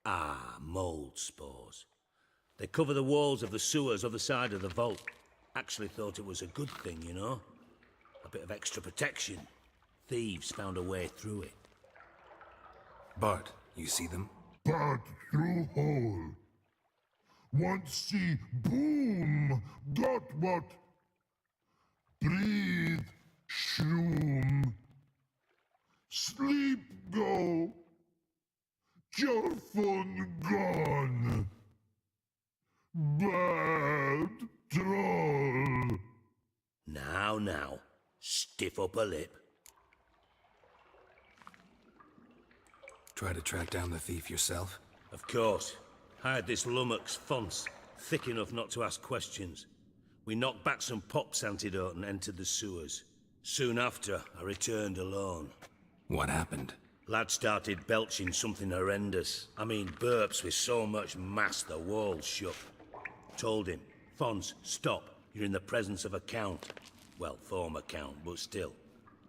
Ah, mold spores. They cover the walls of the sewers other side of the vault. Actually thought it was a good thing, you know? A bit of extra protection. Thieves found a way through it. Bart, you see them? But through hole. Want see boom, got what? Breathe, shroom. Sleep go. Your fun gone. Bad troll. Now, stiff up a lip. Try to track down the thief yourself? Of course. Hired this lummox, Fons, thick enough not to ask questions. We knocked back some Pop's antidote and entered the sewers. Soon after, I returned alone. What happened? Lad started belching something horrendous. I mean, burps with so much mass the walls shook. Told him, Fons, stop. You're in the presence of a count. Well, former count, but still.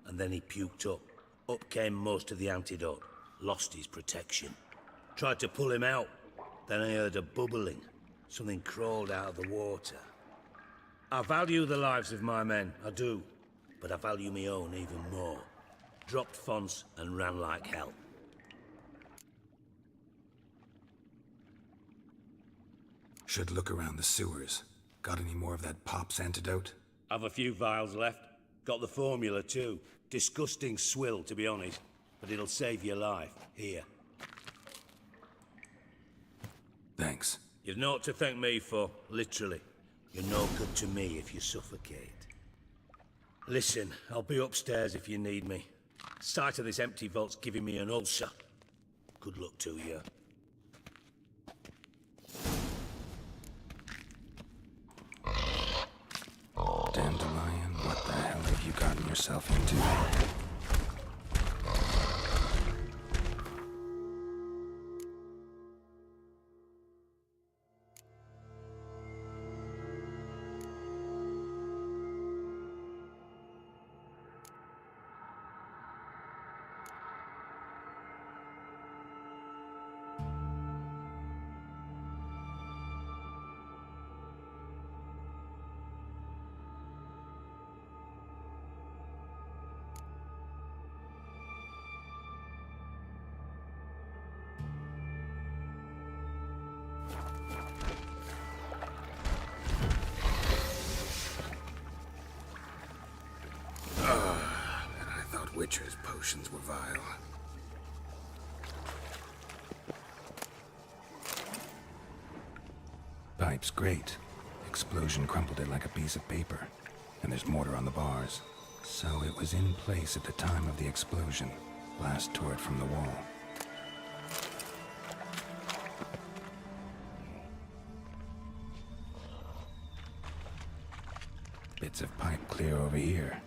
And then he puked up. Up came most of the antidote. Lost his protection. Tried to pull him out. Then I heard a bubbling. Something crawled out of the water. I value the lives of my men, I do. But I value my own even more. Dropped Fons and ran like hell. Should look around the sewers. Got any more of that Pop's antidote? Have a few vials left. Got the formula too. Disgusting swill, to be honest. But it'll save your life. Here. Thanks. You've naught to thank me for, literally. You're no good to me if you suffocate. Listen, I'll be upstairs if you need me. Sight of this empty vault's giving me an ulcer. Good luck to you. Dandelion, what the hell have you gotten yourself into? Witcher's potions were vile. Pipe's great. Explosion crumpled it like a piece of paper. And there's mortar on the bars. So it was in place at the time of the explosion. Blast tore it from the wall. Bits of pipe clear over here.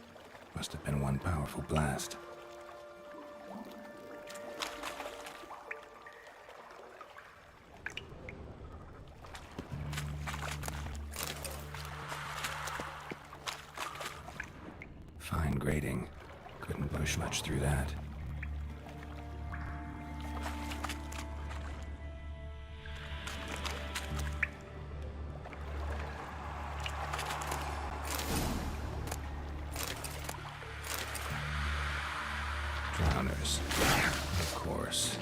Must have been one powerful blast. Fine grating. Couldn't push much through that. Drowners. Of course.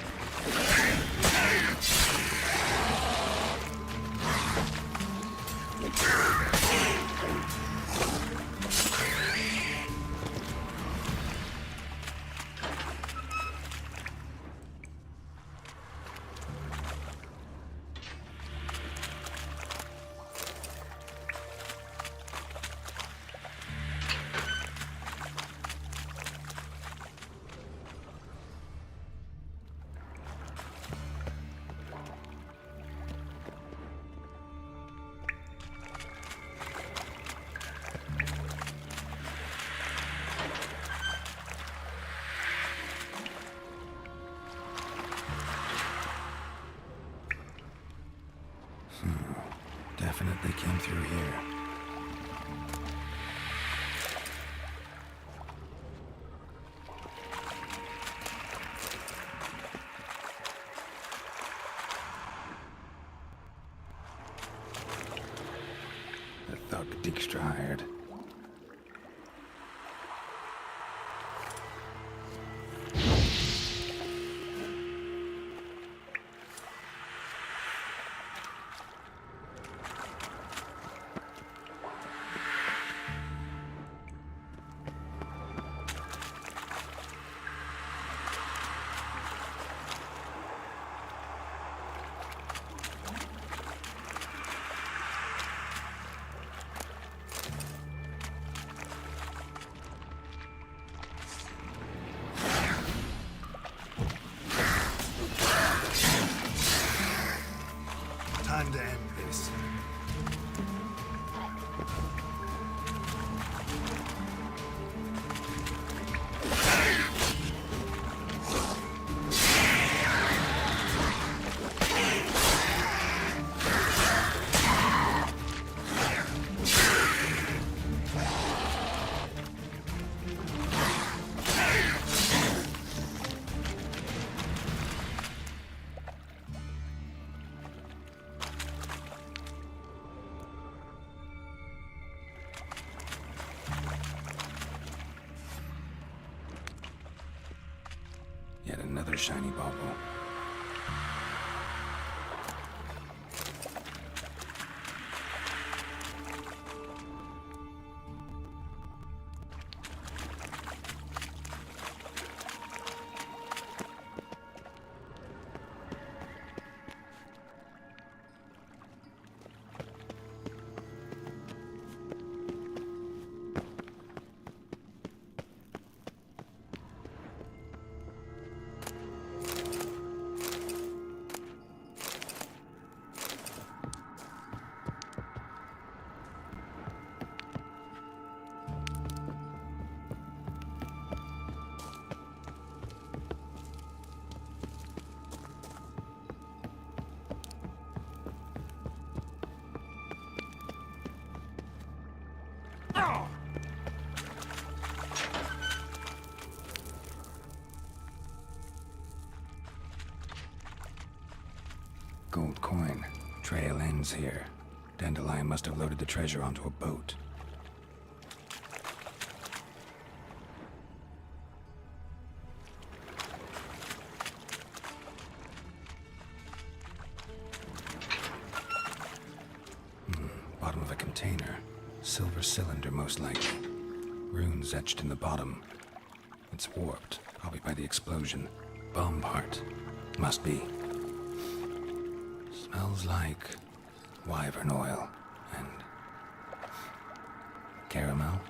Definitely came through here. The thug Dijkstra hired. Time to end this. Yet another shiny bauble. Gold coin. Trail ends here. Dandelion must have loaded the treasure onto a boat. Bottom of a container. Silver cylinder, most likely. Runes etched in the bottom. It's warped, probably by the explosion. Bomb part. Must be. Smells like wyvern oil and caramel.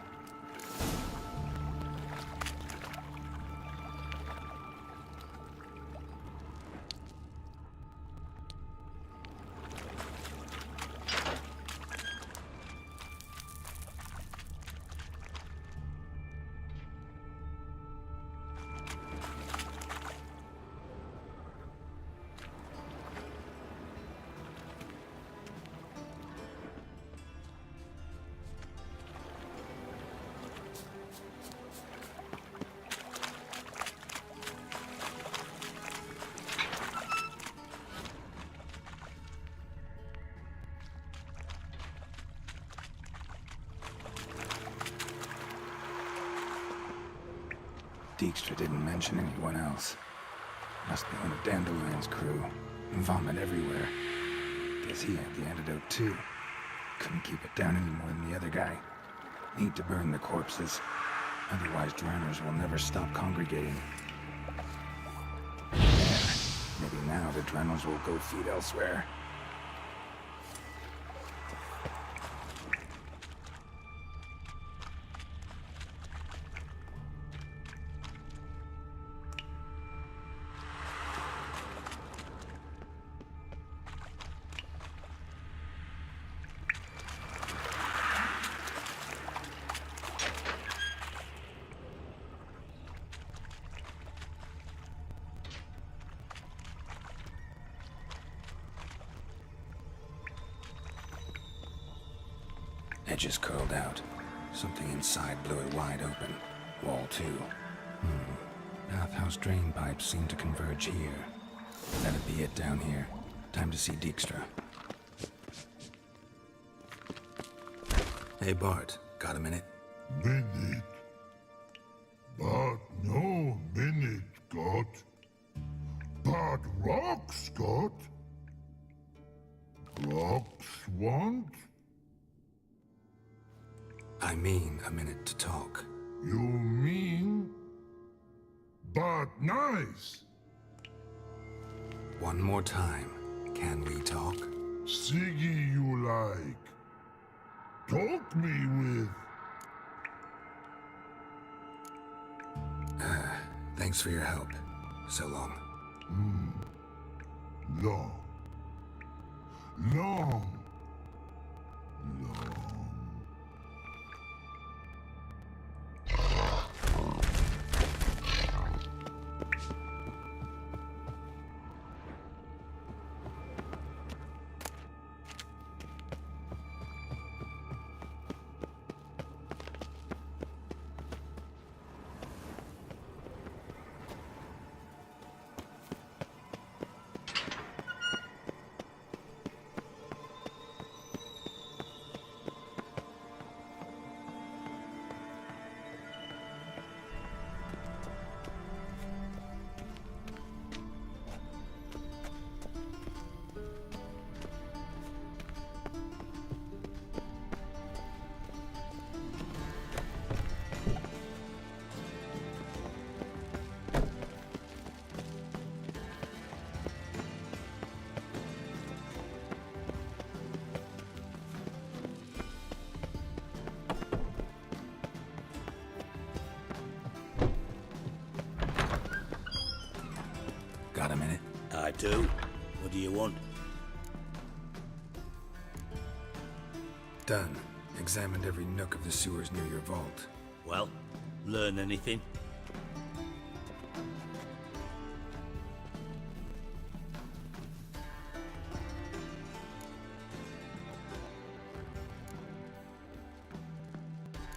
Dijkstra didn't mention anyone else. Must be one of Dandelion's crew. Vomit everywhere. Guess he had the antidote too. Couldn't keep it down any more than the other guy. Need to burn the corpses. Otherwise drowners will never stop congregating. There. Maybe now the drowners will go feed elsewhere. Edges curled out. Something inside blew it wide open. Wall too. Bathhouse drain pipes seem to converge here. That'd be it down here. Time to see Dijkstra. Hey Bart, got a minute? Minute? But no minute, got. But rocks, got. Rocks want? I mean a minute to talk. You mean? But nice. One more time. Can we talk? Siggy you like. Talk me with. Thanks for your help. So long. Long. Long. Got a minute? I do. What do you want? Done. Examined every nook of the sewers near your vault. Well, learn anything?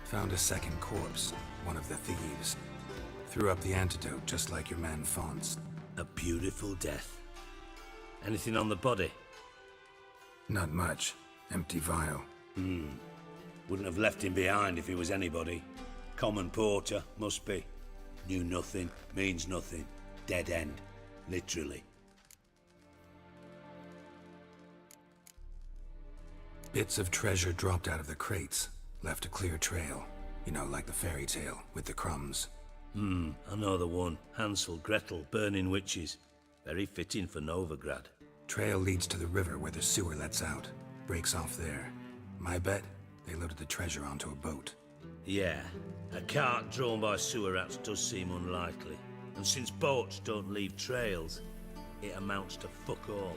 Found a second corpse, one of the thieves. Threw up the antidote just like your man Fonz. A beautiful death. Anything on the body? Not much. Empty vial. Wouldn't have left him behind if he was anybody. Common porter, must be. Knew nothing, means nothing. Dead end. Literally. Bits of treasure dropped out of the crates. Left a clear trail. You know, like the fairy tale, with the crumbs. I know the one. Hansel, Gretel, burning witches. Very fitting for Novigrad. Trail leads to the river where the sewer lets out. Breaks off there. My bet, they loaded the treasure onto a boat. Yeah, a cart drawn by sewer rats does seem unlikely. And since boats don't leave trails, it amounts to fuck all.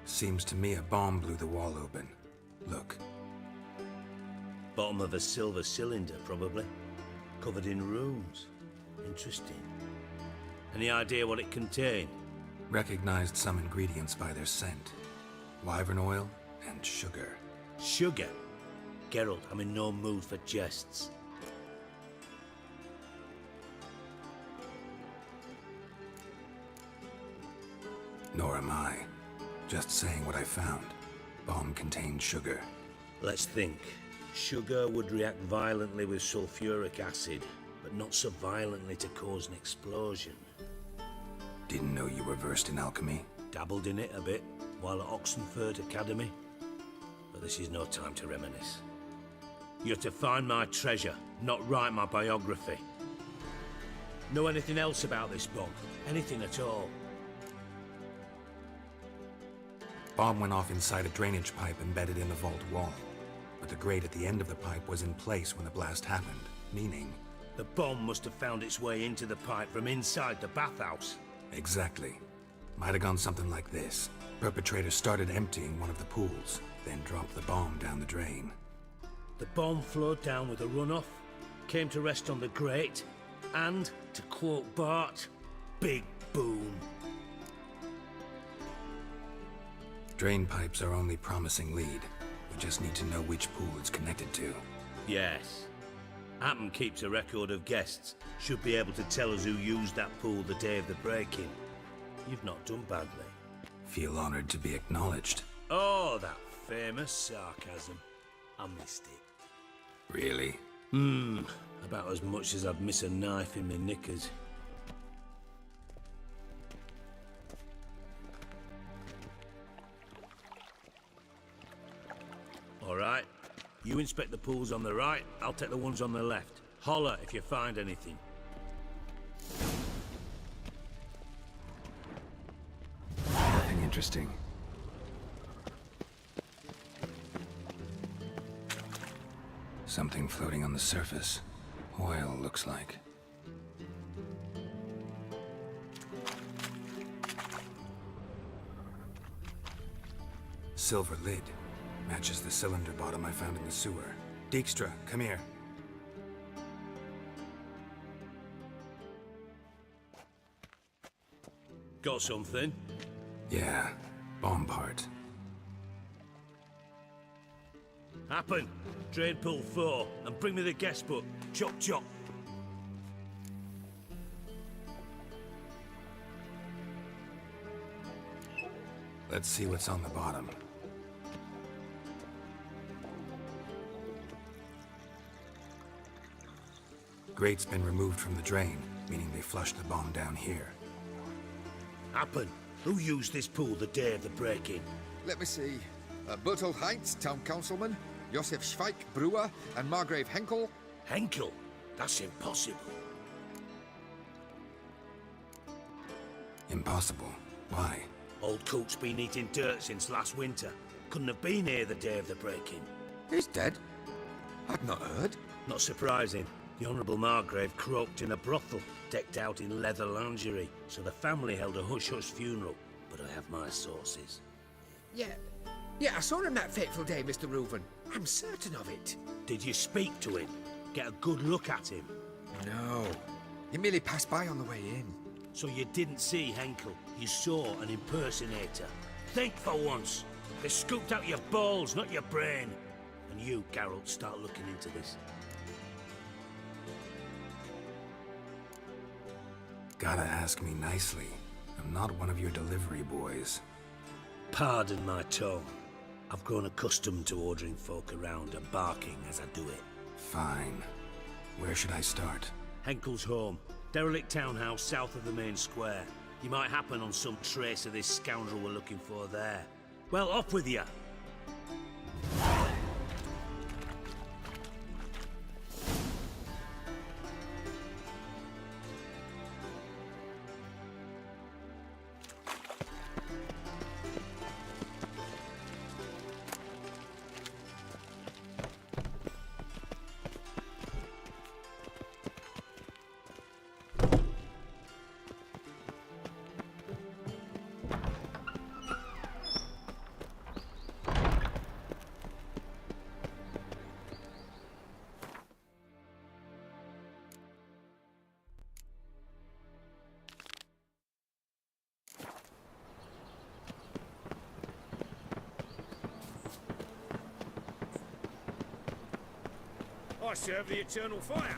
Seems to me a bomb blew the wall open. Look. Bottom of a silver cylinder, probably. Covered in runes. Interesting. Any idea what it contained? Recognized some ingredients by their scent. Wyvern oil and sugar. Sugar? Geralt, I'm in no mood for jests. Nor am I. Just saying what I found. Bomb contained sugar. Let's think. Sugar would react violently with sulfuric acid, but not so violently to cause an explosion. Didn't know you were versed in alchemy. Dabbled in it a bit while at Oxenford Academy. But this is no time to reminisce. You're to find my treasure, not write my biography. Know anything else about this bomb? Anything at all? Bomb went off inside a drainage pipe embedded in the vault wall. But the grate at the end of the pipe was in place when the blast happened, meaning... The bomb must have found its way into the pipe from inside the bathhouse. Exactly. Might have gone something like this. Perpetrator started emptying one of the pools, then dropped the bomb down the drain. The bomb flowed down with a runoff, came to rest on the grate, and, to quote Bart, big Boom. Drain pipes are only promising lead. We just need to know which pool it's connected to. Yes. Appen keeps a record of guests. Should be able to tell us who used that pool the day of the break-in. You've not done badly. Feel honored to be acknowledged. Oh, that famous sarcasm. I missed it. Really? About as much as I'd miss a knife in my knickers. All right. You inspect the pools on the right, I'll take the ones on the left. Holler if you find anything. Nothing interesting. Something floating on the surface. Oil, looks like. Silver lid. Matches the cylinder bottom I found in the sewer. Dijkstra, come here. Got something? Yeah, bomb part. Happen. Drain pool 4 and bring me the guest book. Chop chop. Let's see what's on the bottom. Grate's been removed from the drain, meaning they flushed the bomb down here. Happen. Who used this pool the day of the break-in? Let me see. Bertold Heinz, town councilman, Josef Schweik, brewer, and Margrave Henkel. Henkel? That's impossible. Impossible. Why? Old coot's been eating dirt since last winter. Couldn't have been here the day of the break-in. He's dead? I'd not heard. Not surprising. The Honourable Margrave croaked in a brothel, decked out in leather lingerie, so the family held a hush-hush funeral. But I have my sources. Yeah, I saw him that fateful day, Mr. Reuven. I'm certain of it. Did you speak to him? Get a good look at him? No. He merely passed by on the way in. So you didn't see Henkel, you saw an impersonator. Think for once. They scooped out your balls, not your brain. And you, Geralt, start looking into this. Gotta ask me nicely. I'm not one of your delivery boys. Pardon my tone. I've grown accustomed to ordering folk around and barking as I do it. Fine. Where should I start? Henkel's home. Derelict townhouse south of the main square. You might happen on some trace of this scoundrel we're looking for there. Well, off with you! I serve the eternal fire.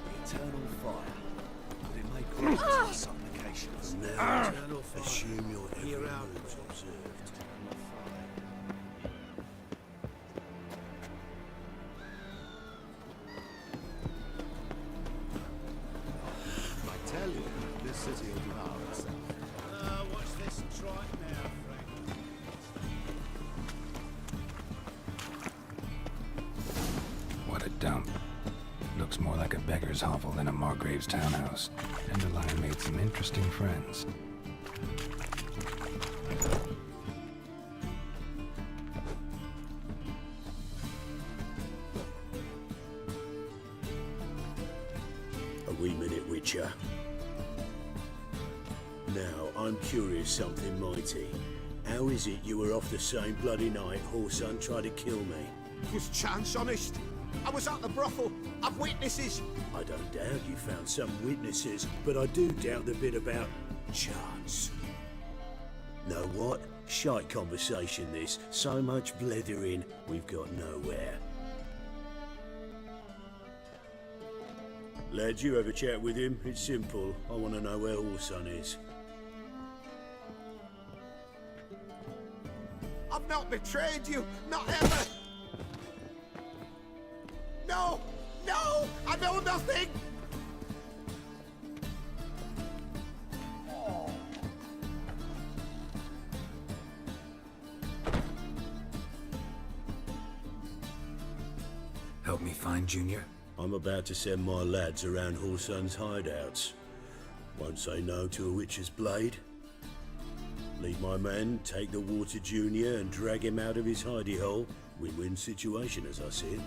The eternal fire. Would it make great to supplications? No, eternal fire. Assume your every move's observed. I tell you, this city will devour itself. Watch this trike now, Frank. What a dump. Looks more like a beggar's hovel than a Margrave's townhouse. Dandelion made some interesting friends. A wee minute, Witcher. Now, I'm curious something mighty. How is it you were off the same bloody night Whoreson tried to kill me? Was chance honest? I was at the brothel. I've witnesses. I don't doubt you found some witnesses, but I do doubt the bit about chance. Know what? Shite conversation this. So much blethering, we've got nowhere. Lads, you have a chat with him. It's simple. I want to know where Orson is. I've not betrayed you. Not ever. No! No! I know nothing! Help me find Junior? I'm about to send my lads around Horson's hideouts. Won't say no to a witch's blade. Lead my men, take the water Junior and drag him out of his hidey hole. Win-win situation as I see it.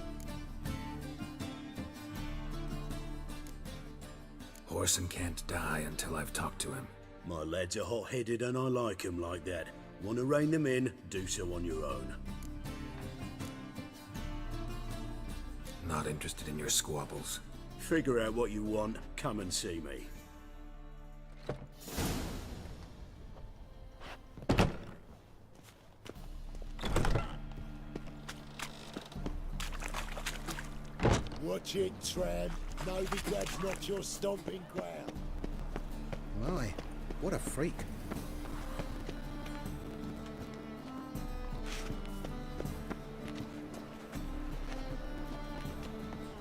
Orson can't die until I've talked to him. My lads are hot-headed and I like 'em like that. Want to rein them in? Do so on your own. Not interested in your squabbles. Figure out what you want, come and see me. Watch it, Tram. Novigrad's not your stomping ground. My, what a freak.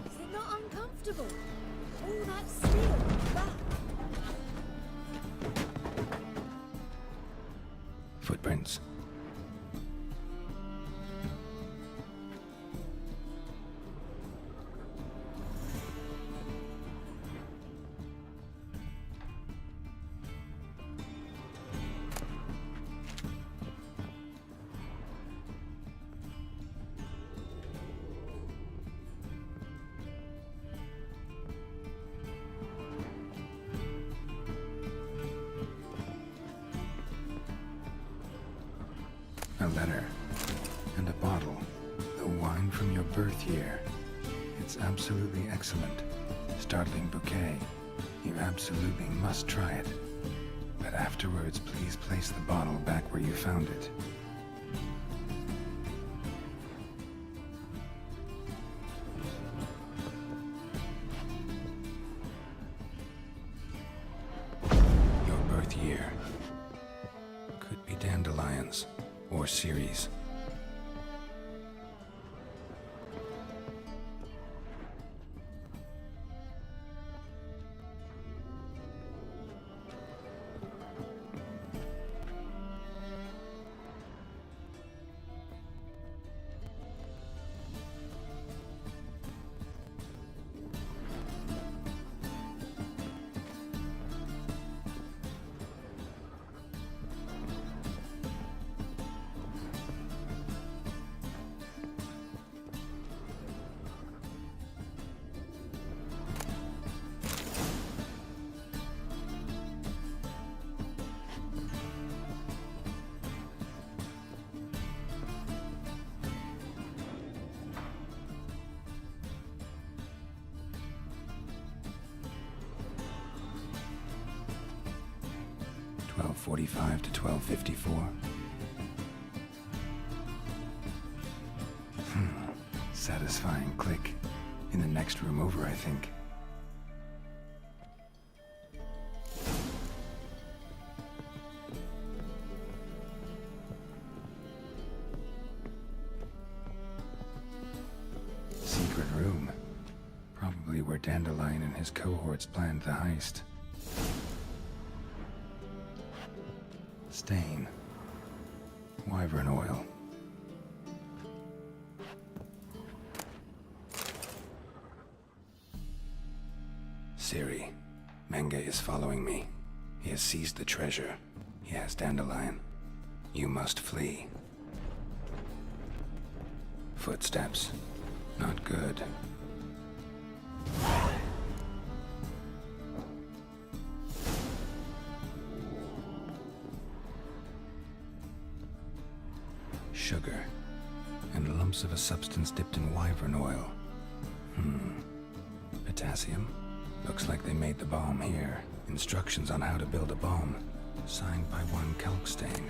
Is it not uncomfortable? All that steel. Footprints. A letter and a bottle. The wine from your birth year. It's absolutely excellent. Startling bouquet. You absolutely must try it. But afterwards, please place the bottle back where you found it. Your birth year. Could be dandelions. Or series. .45 to 12:54. Satisfying click. In the next room over, I think. Secret room. Probably where Dandelion and his cohorts planned the heist. Stain. Wyvern oil. Siri. Menge is following me. He has seized the treasure. He has Dandelion. You must flee. Footsteps. Not good. Sugar and a lump Clumps of a substance dipped in wyvern oil. Potassium? Looks like they made the bomb here. Instructions on how to build a bomb. Signed by one Kalkstain.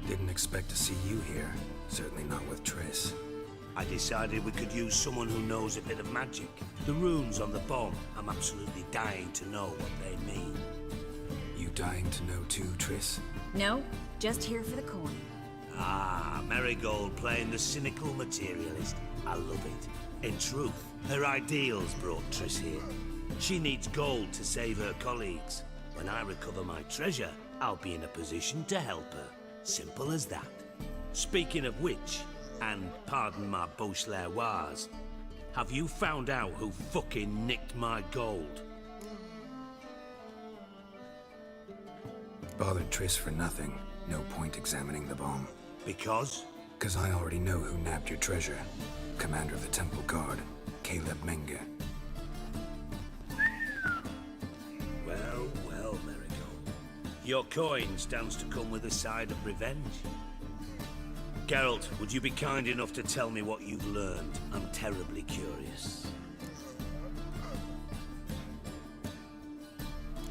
Didn't expect to see you here. Certainly not with Triss. I decided we could use someone who knows a bit of magic. The runes on the bomb, I'm absolutely dying to know what they mean. You dying to know too, Triss? No, just here for the coin. Ah, Marigold playing the cynical materialist. I love it. In truth, her ideals brought Triss here. She needs gold to save her colleagues. When I recover my treasure, I'll be in a position to help her. Simple as that. Speaking of which, and pardon my Beauclervoise, have you found out who fucking nicked my gold? Bothered Triss for nothing. No point examining the bomb. Because? Because I already know who nabbed your treasure. Commander of the Temple Guard, Caleb Menge. Well, well, Marigold. Your coin stands to come with a side of revenge. Geralt, would you be kind enough to tell me what you've learned? I'm terribly curious.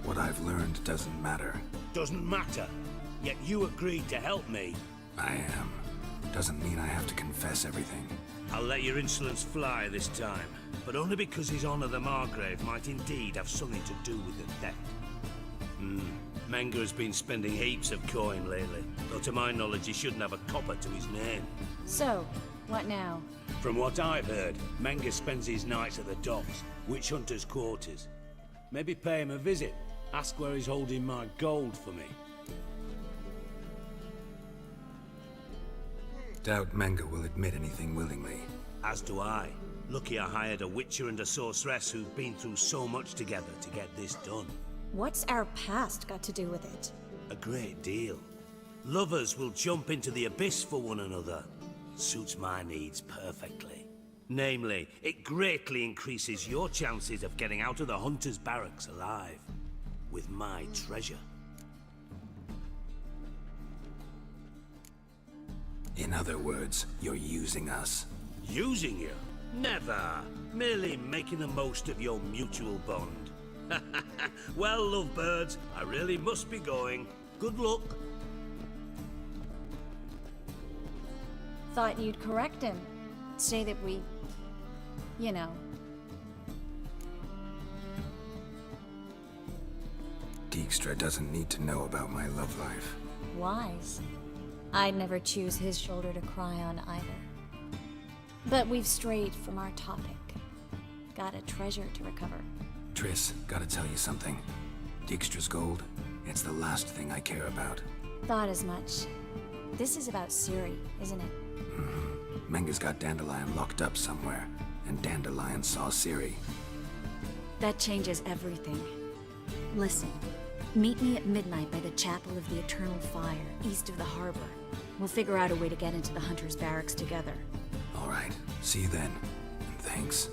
What I've learned doesn't matter. Doesn't matter? Yet you agreed to help me. I am. Doesn't mean I have to confess everything. I'll let your insolence fly this time, but only because His Honor the Margrave might indeed have something to do with the theft. Menge has been spending heaps of coin lately, though to my knowledge he shouldn't have a copper to his name. So, what now? From what I've heard, Menge spends his nights at the docks, witch hunters' quarters. Maybe pay him a visit, ask where he's holding my gold for me. Doubt Menge will admit anything willingly. As do I. Lucky I hired a witcher and a sorceress who've been through so much together to get this done. What's our past got to do with it? A great deal. Lovers will jump into the abyss for one another. Suits my needs perfectly. Namely, it greatly increases your chances of getting out of the hunter's barracks alive. With my treasure. In other words, you're using us. Using you? Never. Merely making the most of your mutual bond. Well, lovebirds, I really must be going. Good luck. Thought you'd correct him. Say that we... you know. Dijkstra doesn't need to know about my love life. Wise. I'd never choose his shoulder to cry on either. But we've strayed from our topic. Got a treasure to recover. Triss, gotta tell you something. Dijkstra's gold, it's the last thing I care about. Thought as much. This is about Ciri, isn't it? Menge's got Dandelion locked up somewhere, and Dandelion saw Ciri. That changes everything. Listen, meet me at midnight by the Chapel of the Eternal Fire, east of the harbor. We'll figure out a way to get into the Hunter's barracks together. All right, see you then. And thanks.